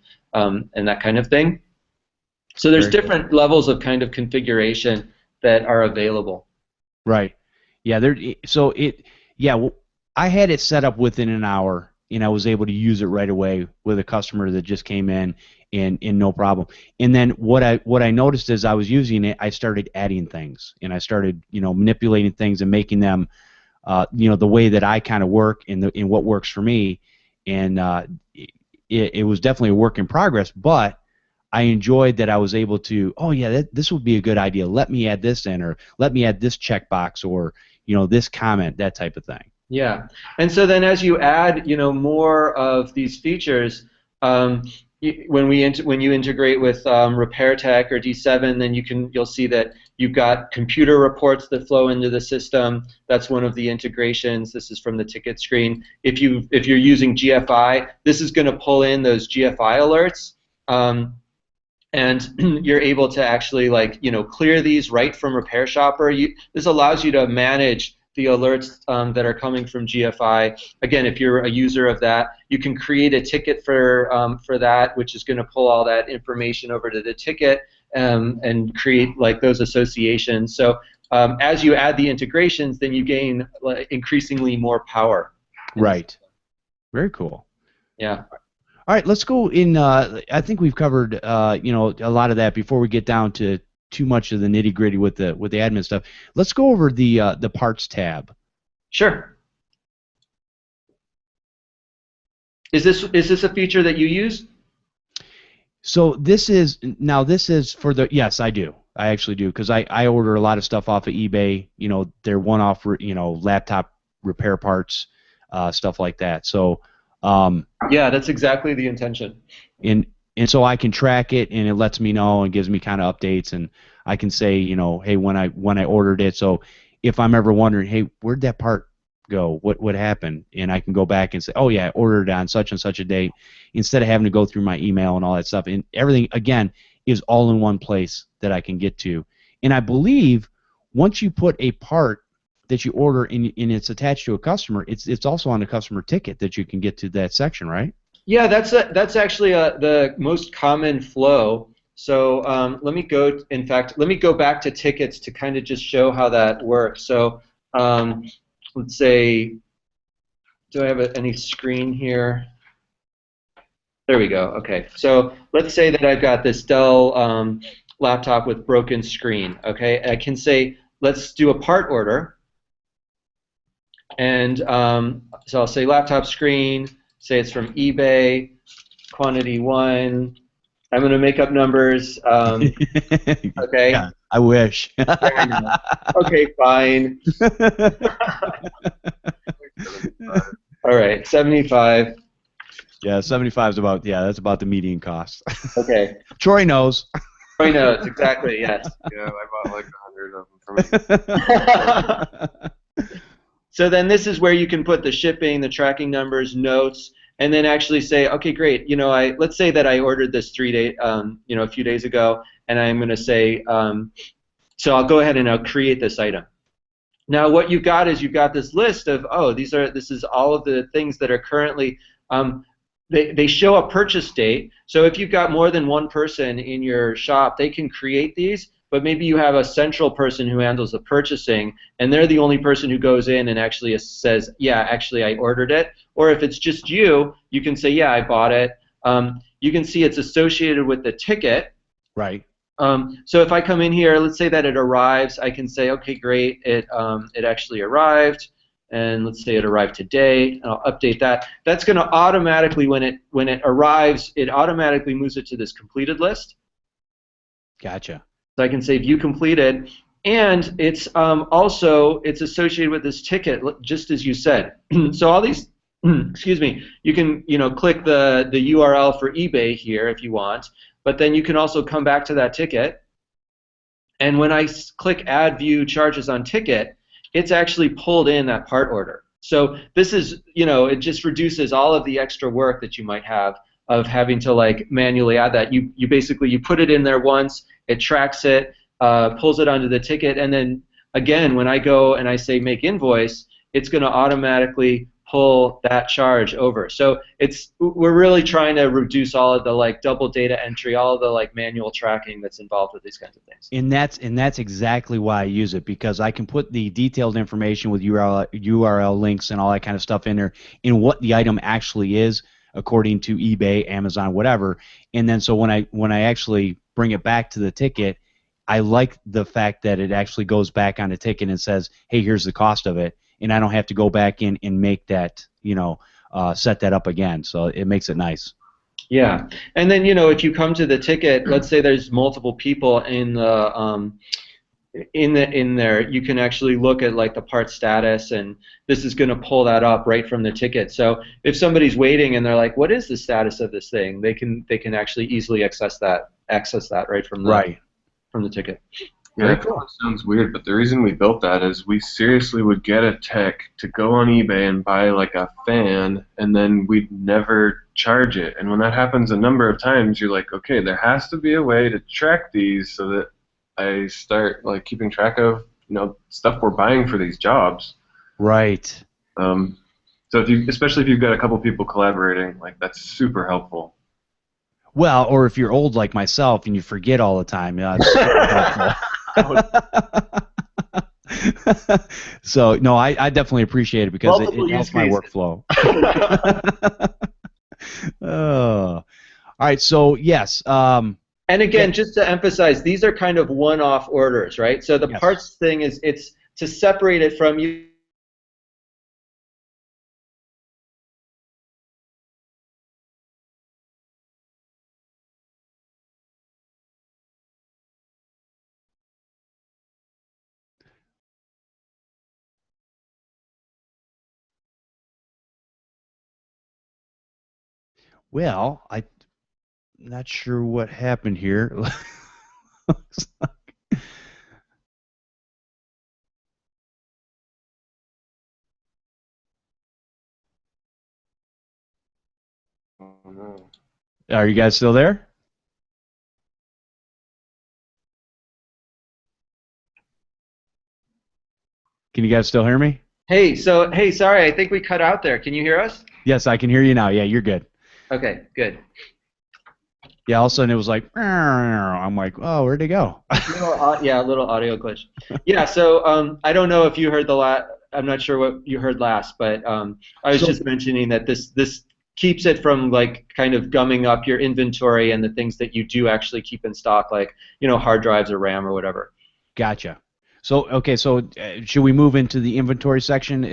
that kind of thing. So there's different levels of kind of configuration that are available. Right. Yeah. I had it set up within an hour, and I was able to use it right away with a customer that just came in, and no problem. And then what I noticed as I was using it, I started adding things, and I started, you know, manipulating things and making them, you know, the way that I kind of work and what works for me. And it was definitely a work in progress, but I enjoyed that I was able to, oh yeah, this would be a good idea. Let me add this in, or let me add this checkbox, or, you know, this comment, that type of thing. Yeah, and so then as you add, you know, more of these features, when you integrate with RepairTech or D7, then you'll see that you've got computer reports that flow into the system. That's one of the integrations. This is from the ticket screen. If you're using GFI, this is going to pull in those GFI alerts, and you're able to actually, like, you know, clear these right from RepairShopr. This allows you to manage the alerts that are coming from GFI. Again, if you're a user of that, you can create a ticket for that, which is going to pull all that information over to the ticket and create like those associations. So as you add the integrations, then you gain increasingly more power. Right. Very cool. Yeah. All right, let's go in. I think we've covered a lot of that before we get down to too much of the nitty gritty with the admin stuff. Let's go over the parts tab. Sure. Is this a feature that you use? So this is for the, yes, I do. I actually do, because I order a lot of stuff off of eBay. They're one-off laptop repair parts, stuff like that. So yeah, that's exactly the intention. And so I can track it, and it lets me know and gives me kind of updates, and I can say, hey, when I ordered it. So if I'm ever wondering, hey, where'd that part go? What happened? And I can go back and say, oh yeah, I ordered it on such and such a date, instead of having to go through my email and all that stuff. And everything again is all in one place that I can get to. And I believe once you put a part that you order and it's attached to a customer, it's also on the customer ticket that you can get to that section, right? Yeah, that's actually the most common flow. So let me go back to tickets to kind of just show how that works. So let's say, do I have any screen here? There we go. Okay, so let's say that I've got this Dell laptop with broken screen. Okay, I can say, let's do a part order. And so I'll say laptop screen, say it's from eBay, quantity 1. I'm going to make up numbers. Okay. Yeah, I wish. Okay, fine. All right, 75. Yeah, 75 is about, that's about the median cost. Okay. Troy knows. Troy knows, exactly, yes. Yeah, I bought like 100 of them from So then this is where you can put the shipping, the tracking numbers, notes, and then actually say, okay, great. Let's say that I ordered this a few days ago, and I'm going to say, so I'll go ahead and I'll create this item. Now what you've got is you've got this list of, this is all of the things that are currently, they show a purchase date. So if you've got more than one person in your shop, they can create these. But maybe you have a central person who handles the purchasing, and they're the only person who goes in and actually says, yeah, actually I ordered it. Or if it's just you, you can say, yeah, I bought it. You can see it's associated with the ticket. Right. So if I come in here, let's say that it arrives, I can say, okay, great, it actually arrived, and let's say it arrived today, and I'll update that. That's going to automatically, when it arrives, it automatically moves it to this completed list. Gotcha. So I can say view completed, and it's it's associated with this ticket, just as you said. So all these, excuse me, you can click the URL for eBay here if you want, but then you can also come back to that ticket, and when I click add view charges on ticket, it's actually pulled in that part order. So this is, it just reduces all of the extra work that you might have of having to like manually add that. You basically put it in there once. It tracks it, pulls it onto the ticket, and then again, when I go and I say make invoice, it's going to automatically pull that charge over. So we're really trying to reduce all of the like double data entry, all of the like manual tracking that's involved with these kinds of things. And that's exactly why I use it, because I can put the detailed information with URL links and all that kind of stuff in there, in what the item actually is according to eBay, Amazon, whatever. And then so when I actually bring it back to the ticket, I like the fact that it actually goes back on the ticket and says, hey, here's the cost of it, and I don't have to go back in and make that, set that up again. So it makes it nice. Yeah, and then if you come to the ticket, let's say there's multiple people in the in there, you can actually look at like the part status, and this is going to pull that up right from the ticket. So if somebody's waiting and they're like, what is the status of this thing, they can actually easily access that right from the ticket. Yeah, that sounds weird, but the reason we built that is we seriously would get a tech to go on eBay and buy like a fan, and then we'd never charge it. And when that happens a number of times, you're like, okay, there has to be a way to track these so that I start like keeping track of stuff we're buying for these jobs. Right. So especially if you've got a couple people collaborating, like that's super helpful. Well, or if you're old like myself and you forget all the time, it's super helpful. So, no, I definitely appreciate it because it helps my workflow. All right, so yes. And again, just to emphasize, these are kind of one-off orders, right? So the parts thing is, it's to separate it from you. Well, I'm not sure what happened here. Oh, no. Are you guys still there? Can you guys still hear me? Hey, sorry, I think we cut out there. Can you hear us? Yes, I can hear you now. Yeah, you're good. Okay, good. Yeah, all of a sudden it was like, I'm like, oh, where'd it go? Yeah, a little audio glitch. Yeah, so I don't know if you heard I'm not sure what you heard last, but I was just mentioning that this keeps it from like kind of gumming up your inventory and the things that you do actually keep in stock, like hard drives or RAM or whatever. Gotcha. So okay, so should we move into the inventory section?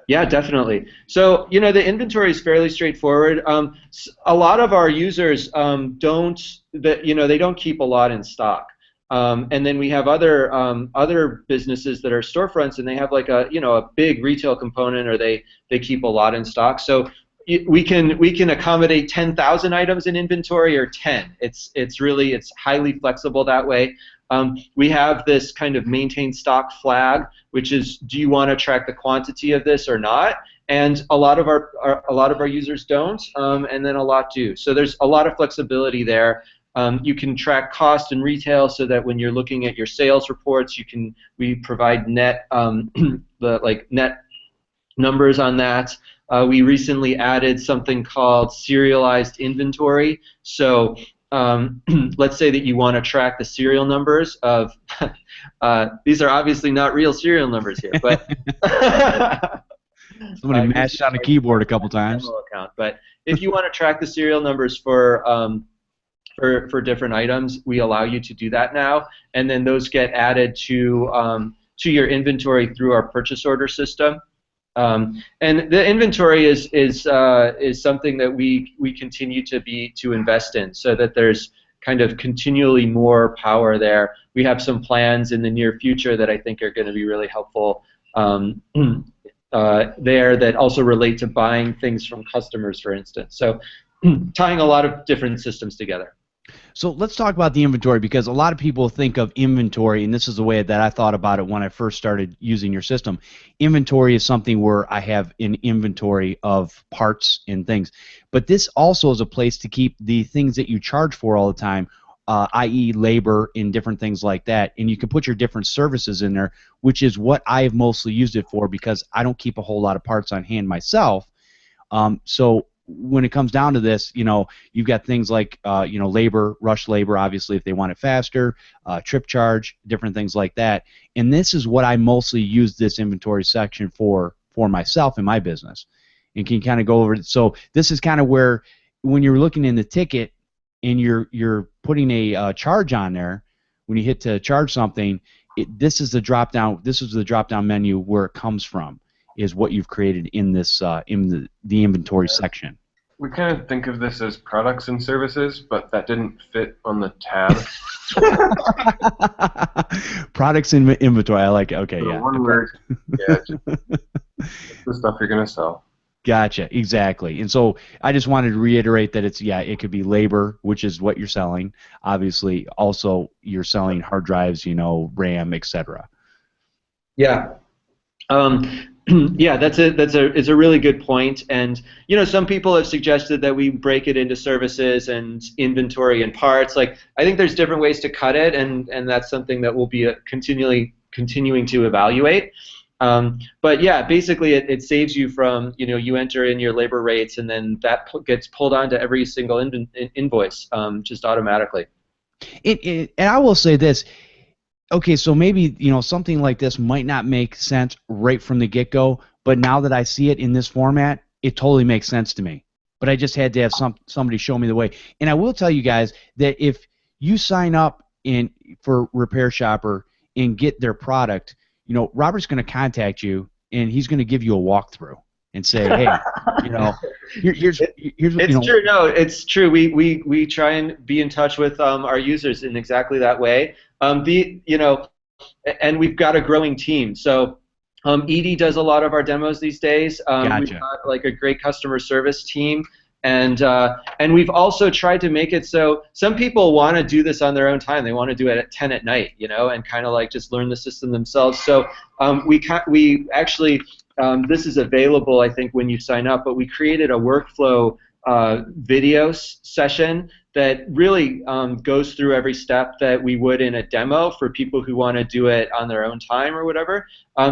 Yeah, definitely. So the inventory is fairly straightforward. A lot of our users they don't keep a lot in stock. And then we have other businesses that are storefronts, and they have like a big retail component, or they keep a lot in stock. So we can accommodate 10,000 items in inventory or 10. It's highly flexible that way. We have this kind of maintain stock flag, which is, do you want to track the quantity of this or not? And a lot of our users don't, and then a lot do. So there's a lot of flexibility there. You can track cost in retail, so that when you're looking at your sales reports, we provide net net numbers on that. We recently added something called serialized inventory. So let's say that you want to track the serial numbers of these are obviously not real serial numbers here, but somebody mashed on a keyboard a couple times. But if you want to track the serial numbers for different items, we allow you to do that now, and then those get added to your inventory through our purchase order system. And the inventory is something that we continue to invest in, so that there's kind of continually more power there. We have some plans in the near future that I think are going to be really helpful there, that also relate to buying things from customers, for instance. So tying a lot of different systems together. So let's talk about the inventory, because a lot of people think of inventory, and this is the way that I thought about it when I first started using your system. Inventory is something where I have an inventory of parts and things. But this also is a place to keep the things that you charge for all the time, i.e. labor and different things like that. And you can put your different services in there, which is what I've mostly used it for, because I don't keep a whole lot of parts on hand myself. So when it comes down to this, you've got things like, labor, rush labor, obviously, if they want it faster, trip charge, different things like that. And this is what I mostly use this inventory section for myself in my business. And can kind of go over it. So this is kind of where, when you're looking in the ticket and you're putting a charge on there, when you hit to charge something, this is the drop down. This is the drop down menu where it comes from, is what you've created in this in the inventory section. We kind of think of this as products and services, but that didn't fit on the tab. Products in inventory. I like it. Okay, so yeah. One word. Yeah, it's the stuff you're gonna sell. Gotcha. Exactly. And so I just wanted to reiterate that it could be labor, which is what you're selling. Obviously, also you're selling hard drives, RAM, etc. Yeah. Yeah, it's a really good point. And some people have suggested that we break it into services and inventory and parts. Like, I think there's different ways to cut it, and that's something that we'll be continuing to evaluate. But yeah, basically it saves you from, you enter in your labor rates, and then that gets pulled onto every single invoice just automatically. And I will say this. Okay, so maybe something like this might not make sense right from the get-go, but now that I see it in this format, it totally makes sense to me. But I just had to have somebody show me the way. And I will tell you guys that if you sign up for RepairShopr and get their product, Robert's going to contact you and he's going to give you a walkthrough and say, hey, here's it's true. No, it's true. We try and be in touch with our users in exactly that way. And we've got a growing team. So Edie does a lot of our demos these days. Gotcha. We've got like a great customer service team. And we've also tried to make it so some people want to do this on their own time. They want to do it at 10 at night, and kind of like just learn the system themselves. So we actually, this is available, I think, when you sign up, but we created a workflow video session that really goes through every step that we would in a demo for people who want to do it on their own time or whatever.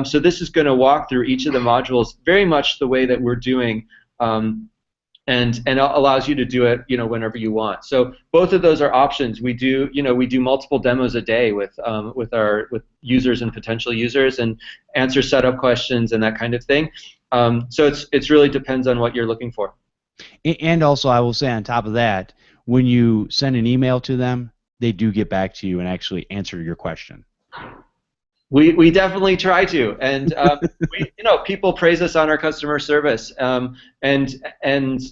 So this is going to walk through each of the modules very much the way that we're doing. And allows you to do it, whenever you want. So both of those are options. We do multiple demos a day with users and potential users, and answer setup questions and that kind of thing. So it's really depends on what you're looking for. And also, I will say on top of that, when you send an email to them, they do get back to you and actually answer your question. We definitely try to, and people praise us on our customer service, and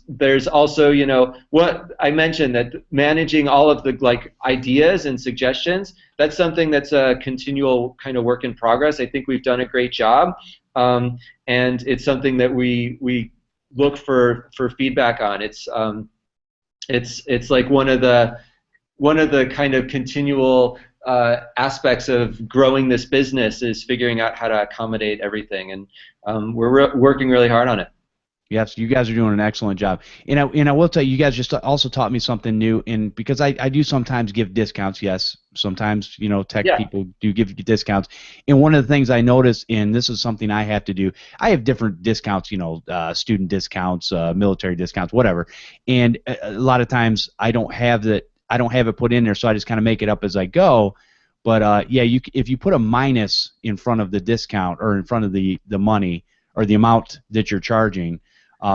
there's also what I mentioned, that managing all of the ideas and suggestions, that's something that's a continual kind of work in progress. I think we've done a great job, and it's something that we look for feedback on. It's like one of the kind of continual aspects of growing this business is figuring out how to accommodate everything, and we're working really hard on it. Yes, you guys are doing an excellent job. And I will tell you, you guys just also taught me something new, because I do sometimes give discounts. Yes, sometimes tech people do give discounts. And one of the things I noticed, and this is something I have to do, I have different discounts, student discounts, military discounts, whatever. And a lot of times I don't have it put in there, so I just kind of make it up as I go. But if you put a minus in front of the discount or in front of the money or the amount that you're charging,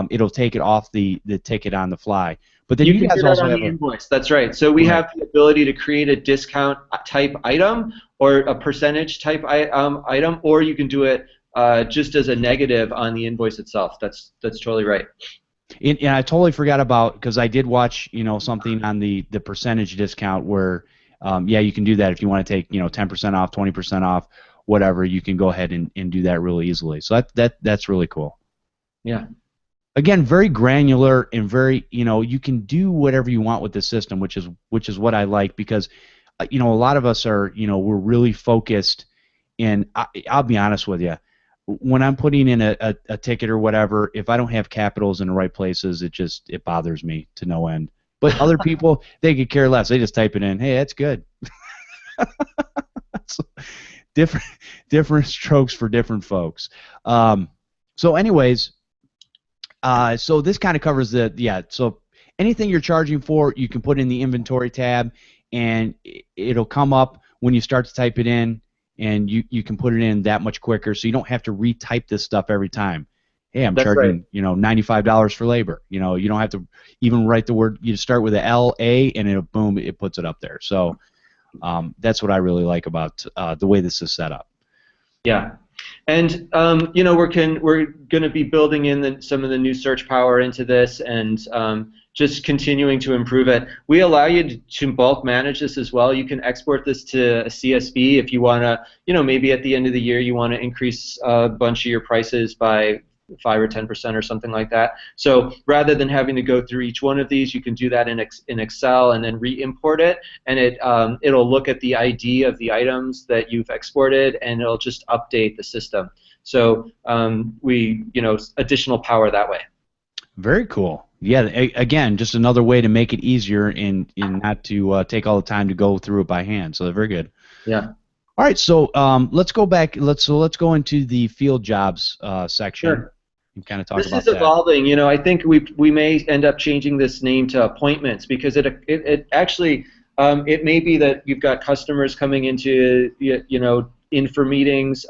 it'll take it off the ticket on the fly. But then you can guys do that also on have the invoice. That's right. So we have the ability to create a discount type item or a percentage type item, or you can do it just as a negative on the invoice itself. That's totally right. And I totally forgot about, because I did watch something on the percentage discount where you can do that if you want to take 10% off, 20% off, whatever. You can go ahead and do that really easily. So that's really cool. Yeah. Again, very granular and very you can do whatever you want with the system, which is what I like, because a lot of us are we're really focused. And I'll be honest with you. When I'm putting in a ticket or whatever, if I don't have capitals in the right places, it bothers me to no end. But other people, they could care less. They just type it in. Hey, that's good. different strokes for different folks. So anyways, so this kind of covers so anything you're charging for, you can put in the inventory tab, and it'll come up when you start to type it in. And you can put it in that much quicker, so you don't have to retype this stuff every time. Hey, I'm charging $95 for labor. You don't have to even write the word. You start with a L-A, and it puts it up there. So that's what I really like about the way this is set up. Yeah, and we're going to be building in some of the new search power into this, and just continuing to improve it. We allow you to bulk manage this as well. You can export this to a CSV if you want to, maybe at the end of the year you want to increase a bunch of your prices by 5 or 10% or something like that. So rather than having to go through each one of these, you can do that in Excel and then re-import it, and it'll look at the ID of the items that you've exported, and it'll just update the system. So additional power that way. Very cool. Yeah, again, just another way to make it easier and not to take all the time to go through it by hand. So they're very good. Yeah. All right, so let's go back. Let's go into the field jobs section Sure. and kind of talk This about is that. evolving. You know, I think we may end up changing this name to appointments because it actually it may be that you've got customers coming into in for meetings.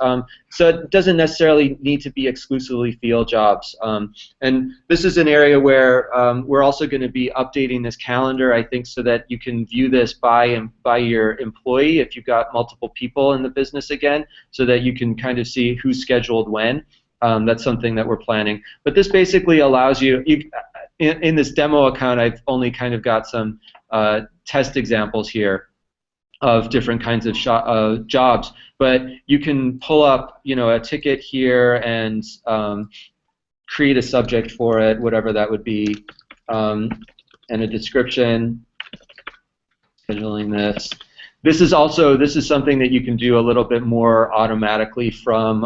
So it doesn't necessarily need to be exclusively field jobs. And this is an area where we're also going to be updating this calendar, I think, so that you can view this by your employee if you've got multiple people in the business again, so that you can kind of see who's scheduled when. That's something that we're planning. But this basically allows you in this demo account, I've only kind of got some test examples here of different kinds of jobs. But you can pull up, a ticket here and create a subject for it, whatever that would be, and a description. Scheduling this. This is something that you can do a little bit more automatically from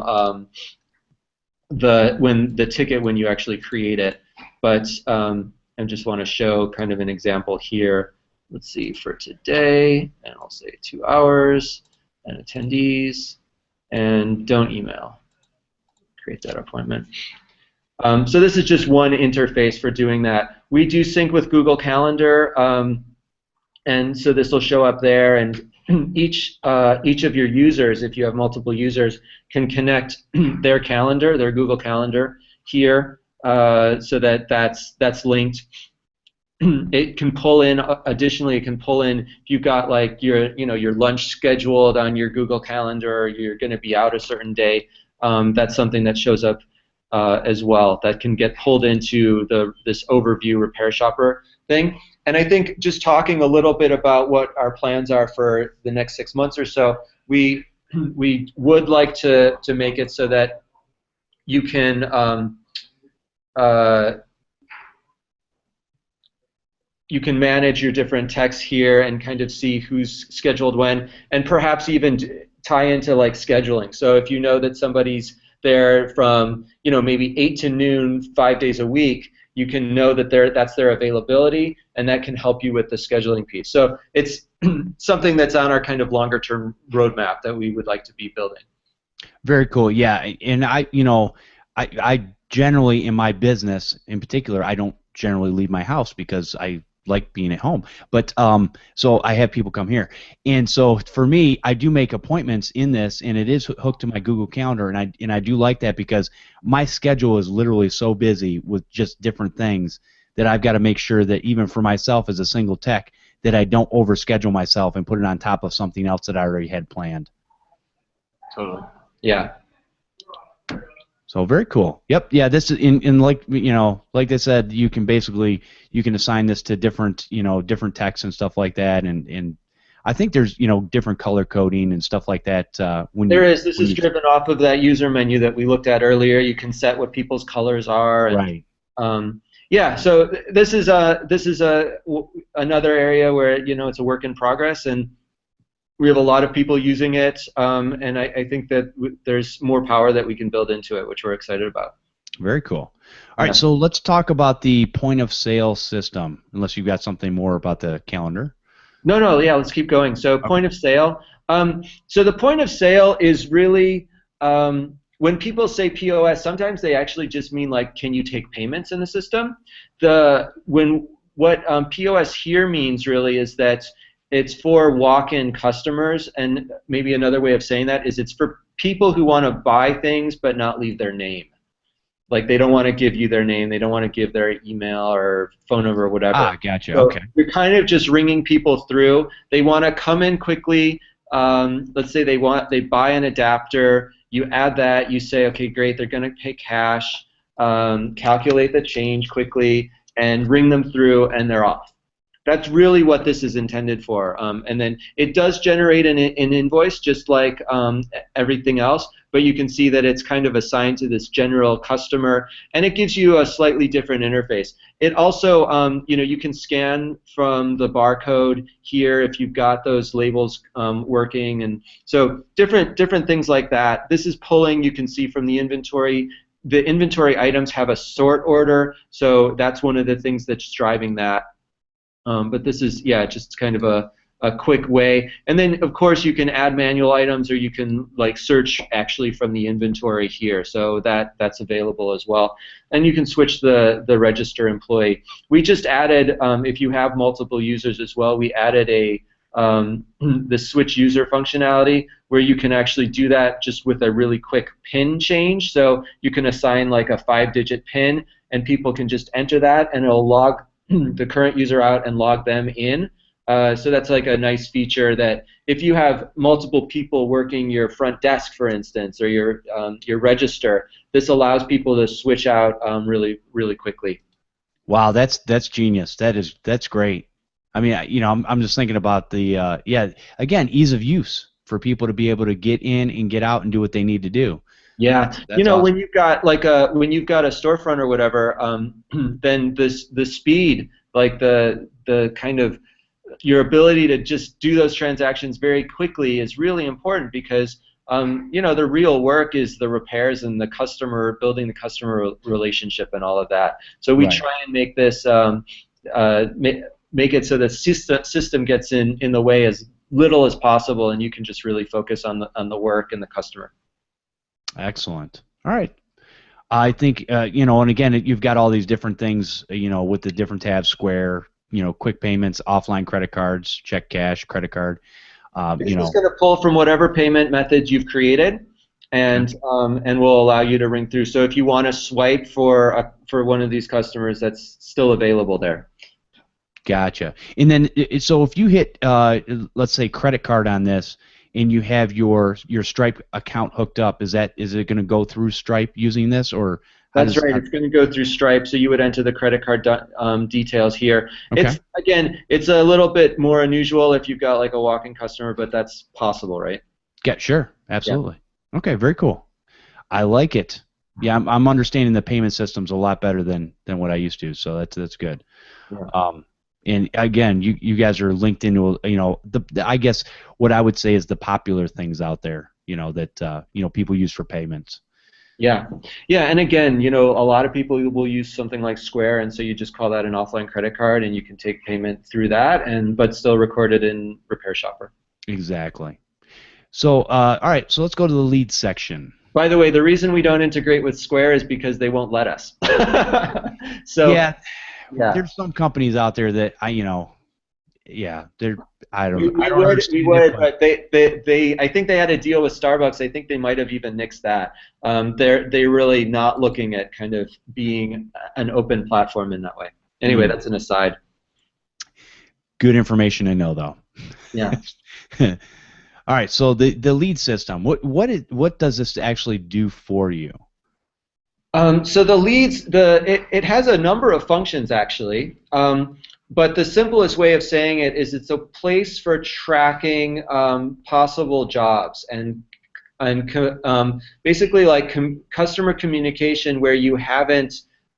the ticket when you actually create it. But I just want to show kind of an example here. Let's see, for today, and I'll say 2 hours, and attendees, and don't email. Create that appointment. So this is just one interface for doing that. We do sync with Google Calendar, and so this will show up there, and each of your users, if you have multiple users, can connect their calendar, their Google Calendar here, so that that's linked. It can pull in. Additionally, it can pull in if you've got like your lunch scheduled on your Google Calendar, or you're going to be out a certain day. That's something that shows up as well. That can get pulled into this overview RepairShopr thing. And I think just talking a little bit about what our plans are for the next 6 months or so, we would like to make it so that you can manage your different texts here and kind of see who's scheduled when, and perhaps even tie into like scheduling. So if you know that somebody's there from maybe 8 to noon 5 days a week, you can know that that's their availability, and that can help you with the scheduling piece. So it's something that's on our kind of longer term roadmap that we would like to be building. Very cool. Yeah, and I generally, in my business in particular, I don't generally leave my house because I like being at home. But so I have people come here, and so for me, I do make appointments in this, and it is hooked to my Google Calendar, and I do like that because my schedule is literally so busy with just different things that I've got to make sure that even for myself as a single tech, that I don't overschedule myself and put it on top of something else that I already had planned. Totally. Yeah. So very cool. Yep. Yeah. This is in like like they said, you can assign this to different different texts and stuff like that, and I think there's different color coding and stuff like that. This is driven off of that user menu that we looked at earlier. You can set what people's colors are. And, right. Yeah. So this is another area where it's a work in progress, and we have a lot of people using it, and I think that there's more power that we can build into it, which we're excited about. Very cool. All right, so let's talk about the point of sale system, unless you've got something more about the calendar. No, yeah, let's keep going. So point of sale. So the point of sale is really, when people say POS, sometimes they actually just mean like, can you take payments in the system? What POS here means really is that it's for walk-in customers, and maybe another way of saying that is it's for people who want to buy things but not leave their name. Like they don't want to give you their name, they don't want to give their email or phone number or whatever. Ah, gotcha. So okay. You're kind of just ringing people through. They want to come in quickly. Let's say they buy an adapter. You add that. You say, okay, great. They're going to pay cash. Calculate the change quickly and ring them through, and they're off. That's really what this is intended for. And then it does generate an invoice just like everything else, but you can see that it's kind of assigned to this general customer, and it gives you a slightly different interface. It also, you can scan from the barcode here if you've got those labels working, and so different things like that. This is pulling, you can see from the inventory. The inventory items have a sort order, so that's one of the things that's driving that. But this is, just kind of a quick way. And then, of course, you can add manual items, or you can like search actually from the inventory here. So that's available as well. And you can switch the register employee. We just added, if you have multiple users as well, we added the switch user functionality where you can actually do that just with a really quick PIN change. So you can assign like a 5-digit PIN, and people can just enter that, and it'll log the current user out and log them in. So that's like a nice feature that if you have multiple people working your front desk, for instance, or your register, this allows people to switch out really quickly. Wow, that's genius. That's great. I mean, I'm just thinking about the again, ease of use for people to be able to get in and get out and do what they need to do. Yeah, that's awesome. Awesome. When you've got a storefront or whatever, then the speed, like the kind of your ability to just do those transactions very quickly is really important, because the real work is the repairs and the customer, building the customer relationship and all of that. So we try and make this make it so the system gets in the way as little as possible, and you can just really focus on the work and the customer. Excellent. All right. I think and again, you've got all these different things, with the different tabs: Square, quick payments, offline credit cards, check, cash, credit card. It's just going to pull from whatever payment methods you've created, and will allow you to ring through. So if you want to swipe for one of these customers, that's still available there. Gotcha. And then, so if you hit, let's say, credit card on this, and you have your Stripe account hooked up, is it going to go through Stripe using this, or? That's right. It's going to go through Stripe, so you would enter the credit card details here. Okay. It's a little bit more unusual if you've got like a walk-in customer, but that's possible, right? Yeah, sure, absolutely. Yeah. Okay, very cool. I like it. Yeah, I'm understanding the payment systems a lot better than what I used to, so that's good. Yeah. And again, you guys are linked into I guess what I would say is the popular things out there, that people use for payments. Yeah, and again, a lot of people will use something like Square, and so you just call that an offline credit card, and you can take payment through that, but still record it in RepairShopr. Exactly. So, all right, so let's go to the leads section. By the way, the reason we don't integrate with Square is because they won't let us. So yeah, there's some companies out there that I don't know. We would, but they I think they had a deal with Starbucks. I think they might have even nixed that. They're really not looking at kind of being an open platform in that way. Anyway, that's an aside. Good information to know, though. Yeah. All right. So the lead system. What does this actually do for you? So the leads, it has a number of functions actually. But the simplest way of saying it is it's a place for tracking possible jobs and basically like customer communication where you haven't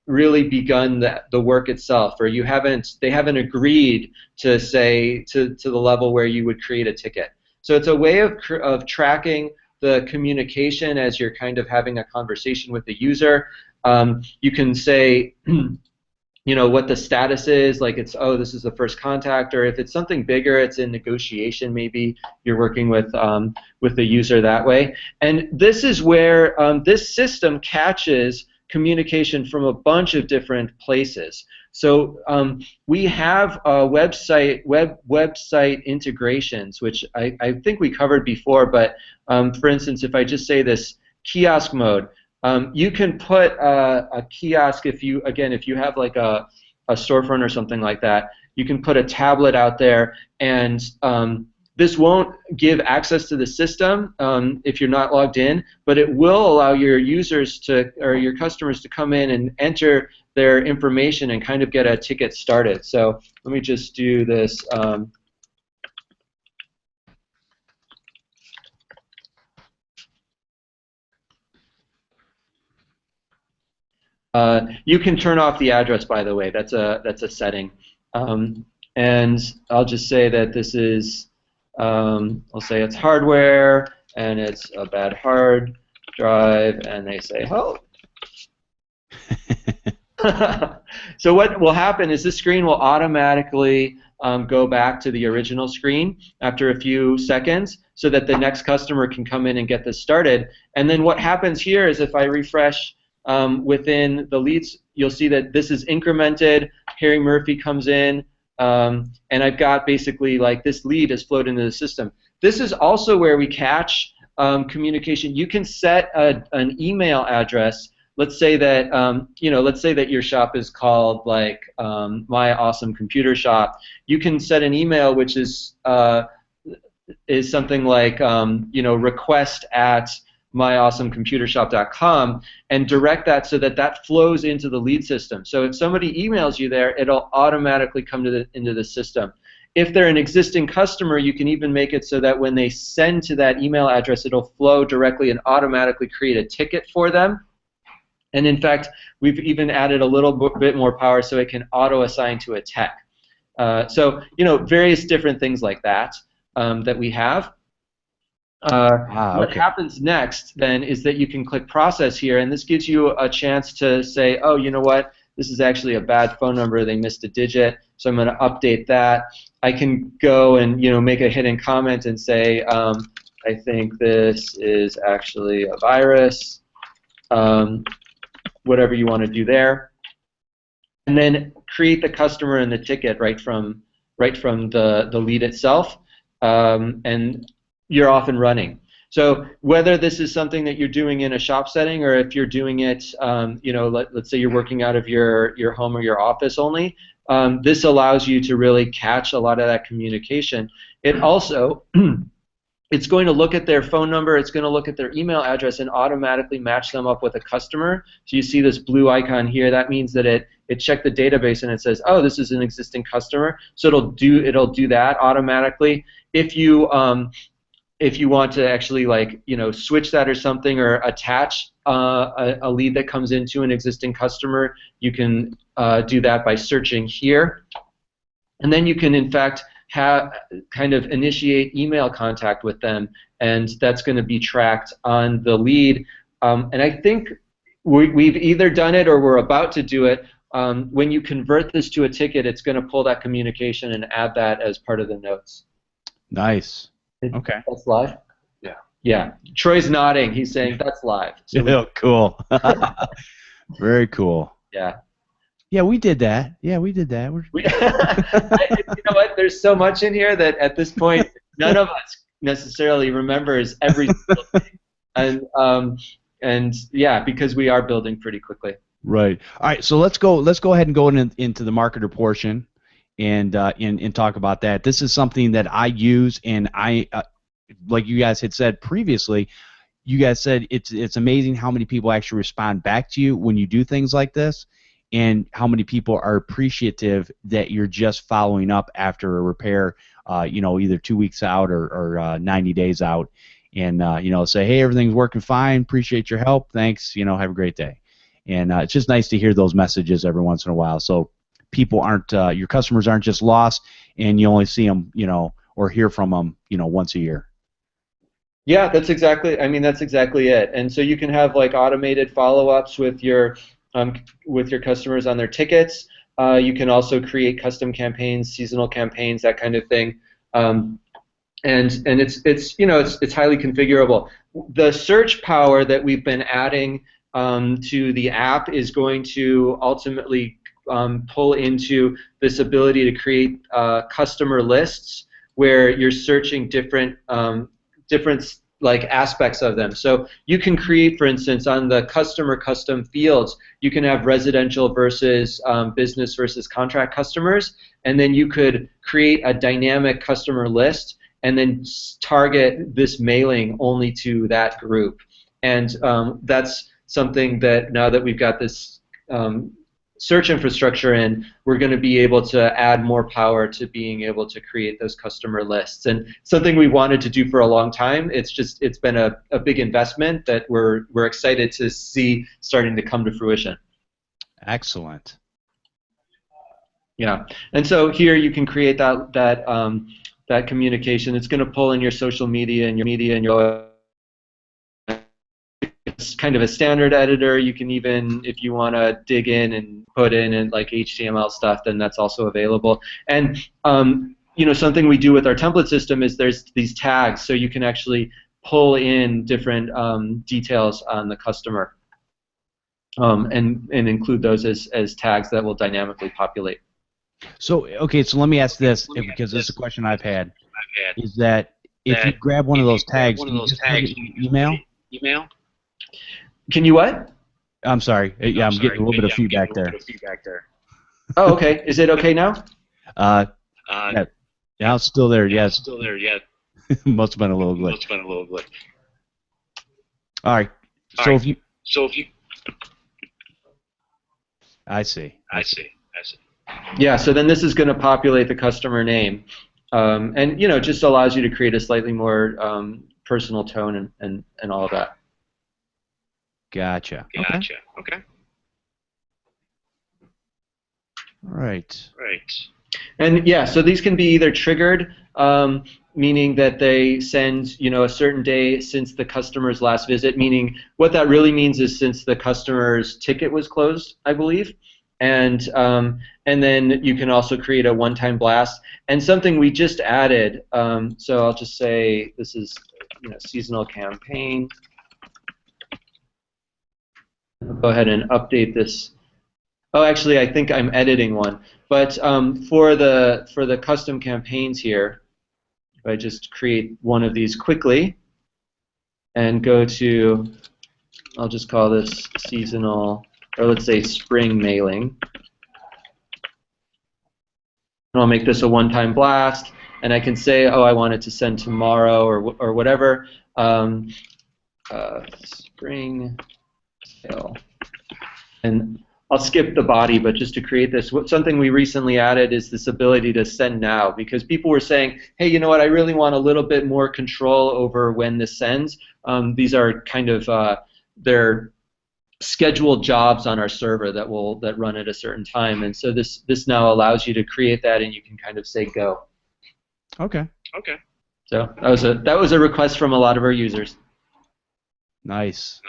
really begun the work itself, or they haven't agreed to say to the level where you would create a ticket. So it's a way of tracking the communication as you're kind of having a conversation with the user. You can say what the status is, like this is the first contact, or if it's something bigger, it's in negotiation, maybe you're working with the user that way. And this is where this system catches communication from a bunch of different places. So we have website integrations, which I think we covered before, but for instance, if I just say this kiosk mode, you can put a kiosk if you have like a storefront or something like that. You can put a tablet out there, and this won't give access to the system if you're not logged in, but it will allow your users or your customers to come in and enter their information and kind of get a ticket started. So let me just do this. You can turn off the address, by the way. That's a setting. And I'll just say that this is, I'll say it's hardware, and it's a bad hard drive, and they say, oh. So what will happen is this screen will automatically go back to the original screen after a few seconds so that the next customer can come in and get this started. And then what happens here is if I refresh within the leads, you'll see that this is incremented. Harry Murphy comes in, and I've got basically like this lead is flowed into the system. This is also where we catch communication. You can set an email address. Let's say that let's say that your shop is called like My Awesome Computer Shop. You can set an email which is something like request@myawesomecomputershop.com and direct that so that that flows into the lead system. So if somebody emails you there, it'll automatically come into the system. If they're an existing customer, you can even make it so that when they send to that email address, it'll flow directly and automatically create a ticket for them. And in fact, we've even added a little bit more power so it can auto-assign to a tech. So, various different things like that that we have. What happens next then is that you can click process here, and this gives you a chance to say, oh, you know what, this is actually a bad phone number, they missed a digit, so I'm going to update that. I can go and make a hidden comment and say, I think this is actually a virus, whatever you want to do there, and then create the customer and the ticket right from the lead itself, and you're off and running. So whether this is something that you're doing in a shop setting or if you're doing it, let's say you're working out of your home or your office only, this allows you to really catch a lot of that communication. It also, it's going to look at their phone number, it's going to look at their email address and automatically match them up with a customer. So you see this blue icon here, that means that it checked the database and it says, oh, this is an existing customer. So it'll do that automatically. If you want to actually switch that or something or attach a lead that comes into an existing customer, you can do that by searching here. And then you can in fact kind of initiate email contact with them, and that's going to be tracked on the lead. And I think we've either done it or we're about to do it. When you convert this to a ticket, it's going to pull that communication and add that as part of the notes. Nice. Okay. That's live? Yeah. Yeah. Troy's nodding. He's saying that's live. So cool. Very cool. Yeah. Yeah, we did that. Yeah, we did that. You know what? There's so much in here that at this point, none of us necessarily remembers every single thing. And yeah, because we are building pretty quickly. Right. All right. So let's go ahead and go into the marketer portion. And talk about that. This is something that I use, and I, like you guys had said previously, you guys said it's amazing how many people actually respond back to you when you do things like this, and how many people are appreciative that you're just following up after a repair, either 2 weeks out or 90 days out, and say, hey, everything's working fine, appreciate your help, thanks, have a great day. And it's just nice to hear those messages every once in a while. So people aren't, your customers aren't just lost, and you only see them, or hear from them, once a year. Yeah, that's exactly it. And so you can have like automated follow-ups with your customers on their tickets. You can also create custom campaigns, seasonal campaigns, that kind of thing. And it's highly configurable. The search power that we've been adding to the app is going to ultimately pull into this ability to create customer lists where you're searching different like aspects of them. So you can create, for instance, on the customer custom fields, you can have residential versus business versus contract customers, and then you could create a dynamic customer list and then target this mailing only to that group. And that's something that now that we've got this search infrastructure in, we're going to be able to add more power to being able to create those customer lists. And something we wanted to do for a long time. It's been a big investment that we're excited to see starting to come to fruition. Excellent. Yeah, and so here you can create that communication. It's going to pull in your social media and your kind of a standard editor. You can even, if you want to dig in and put in like HTML stuff, then that's also available. And something we do with our template system is there's these tags, so you can actually pull in different details on the customer and include those as tags that will dynamically populate. So, okay, so let me ask this, because this is a question I've had, is that if you grab one of those tags, can you just put it in email? Can you what? I'm sorry. Yeah, I'm getting a little bit of feedback there. Oh, okay. Is it okay now? Yeah, it's still there. Yes. Must have been a little glitch. All right. So if you. I see. Yeah. So then this is going to populate the customer name, and just allows you to create a slightly more personal tone and all of that. Gotcha. Okay. Right. And yeah, so these can be either triggered, meaning that they send a certain day since the customer's last visit, meaning what that really means is since the customer's ticket was closed, I believe. And then you can also create a one-time blast. And something we just added, so I'll just say this is seasonal campaign. I'll go ahead and update this. Oh, actually, I think I'm editing one. But for the custom campaigns here, if I just create one of these quickly and go to, I'll just call this seasonal, or let's say spring mailing. And I'll make this a one-time blast, and I can say, oh, I want it to send tomorrow or whatever. Spring mail. And I'll skip the body, but just to create this, something we recently added is this ability to send now, because people were saying, hey, you know what, I really want a little bit more control over when this sends. These are kind of, they're scheduled jobs on our server that run at a certain time, and so this now allows you to create that, and you can kind of say go. Okay. So that was a request from a lot of our users. Nice.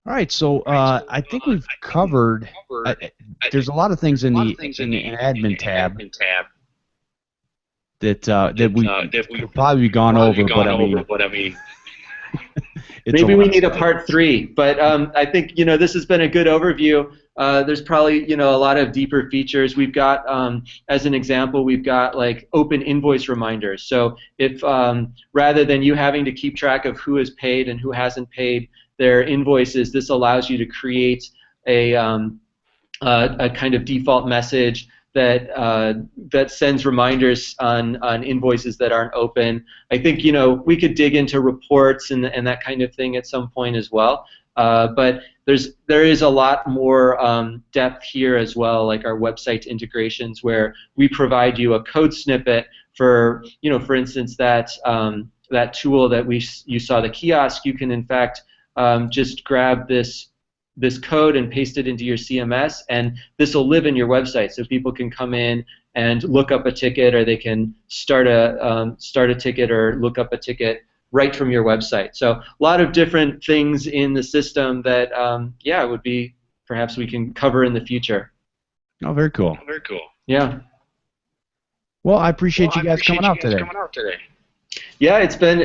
All right, so I think we've covered. There's a lot of things in the admin tab that we could probably gone over, but I mean, maybe we need a part 3. But I think this has been a good overview. There's probably a lot of deeper features. We've got, as an example, we've got like open invoice reminders. So if rather than you having to keep track of who has paid and who hasn't paid their invoices, this allows you to create a kind of default message that sends reminders on invoices that aren't open. I think we could dig into reports and that kind of thing at some point as well. But there is a lot more depth here as well, like our website integrations, where we provide you a code snippet for for instance that tool that you saw, the kiosk. You can in fact just grab this code and paste it into your CMS, and this will live in your website, so people can come in and look up a ticket, or they can start a ticket or look up a ticket right from your website. So a lot of different things in the system that would be perhaps we can cover in the future. Oh, very cool. Yeah. Well, I appreciate you guys coming out today. Yeah, it's been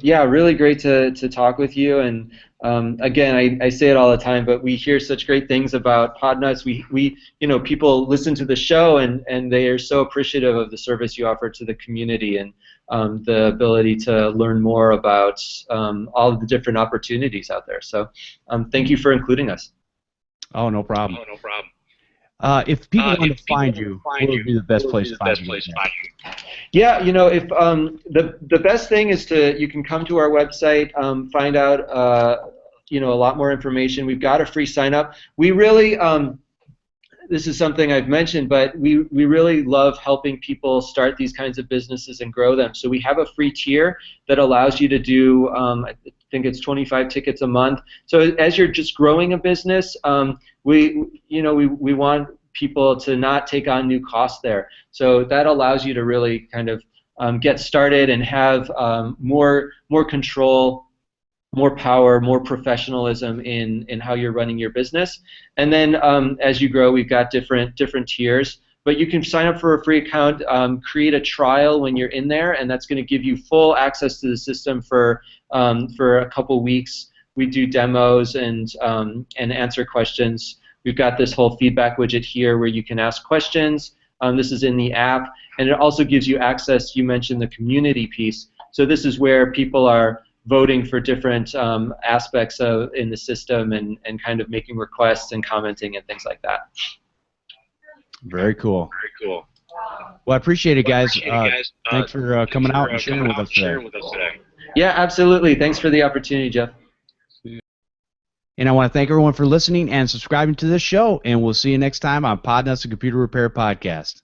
really great to talk with you, and again, I say it all the time, but we hear such great things about Podnutz. We people listen to the show, and they are so appreciative of the service you offer to the community, and the ability to learn more about all of the different opportunities out there. So thank you for including us. Oh, no problem. If people want to find you, what would be the best place to find you? Yeah, if the best thing is you can come to our website, find out a lot more information. We've got a free sign up. We really this is something I've mentioned, but we really love helping people start these kinds of businesses and grow them. So we have a free tier that allows you to do I think it's 25 tickets a month. So as you're just growing a business, we want people to not take on new costs there. So that allows you to really kind of get started and have more control more power, more professionalism in how you're running your business. And then as you grow, we've got different tiers. But you can sign up for a free account, create a trial when you're in there, and that's going to give you full access to the system for a couple weeks. We do demos and answer questions. We've got this whole feedback widget here where you can ask questions. This is in the app, and it also gives you access. You mentioned the community piece. So this is where people are voting for different aspects in the system and kind of making requests and commenting and things like that. Very cool. Well, I appreciate it, guys. Thanks for coming out and sharing with us today. Yeah, absolutely. Thanks for the opportunity, Jeff. And I want to thank everyone for listening and subscribing to this show, and we'll see you next time on Podnutz, the Computer Repair Podcast.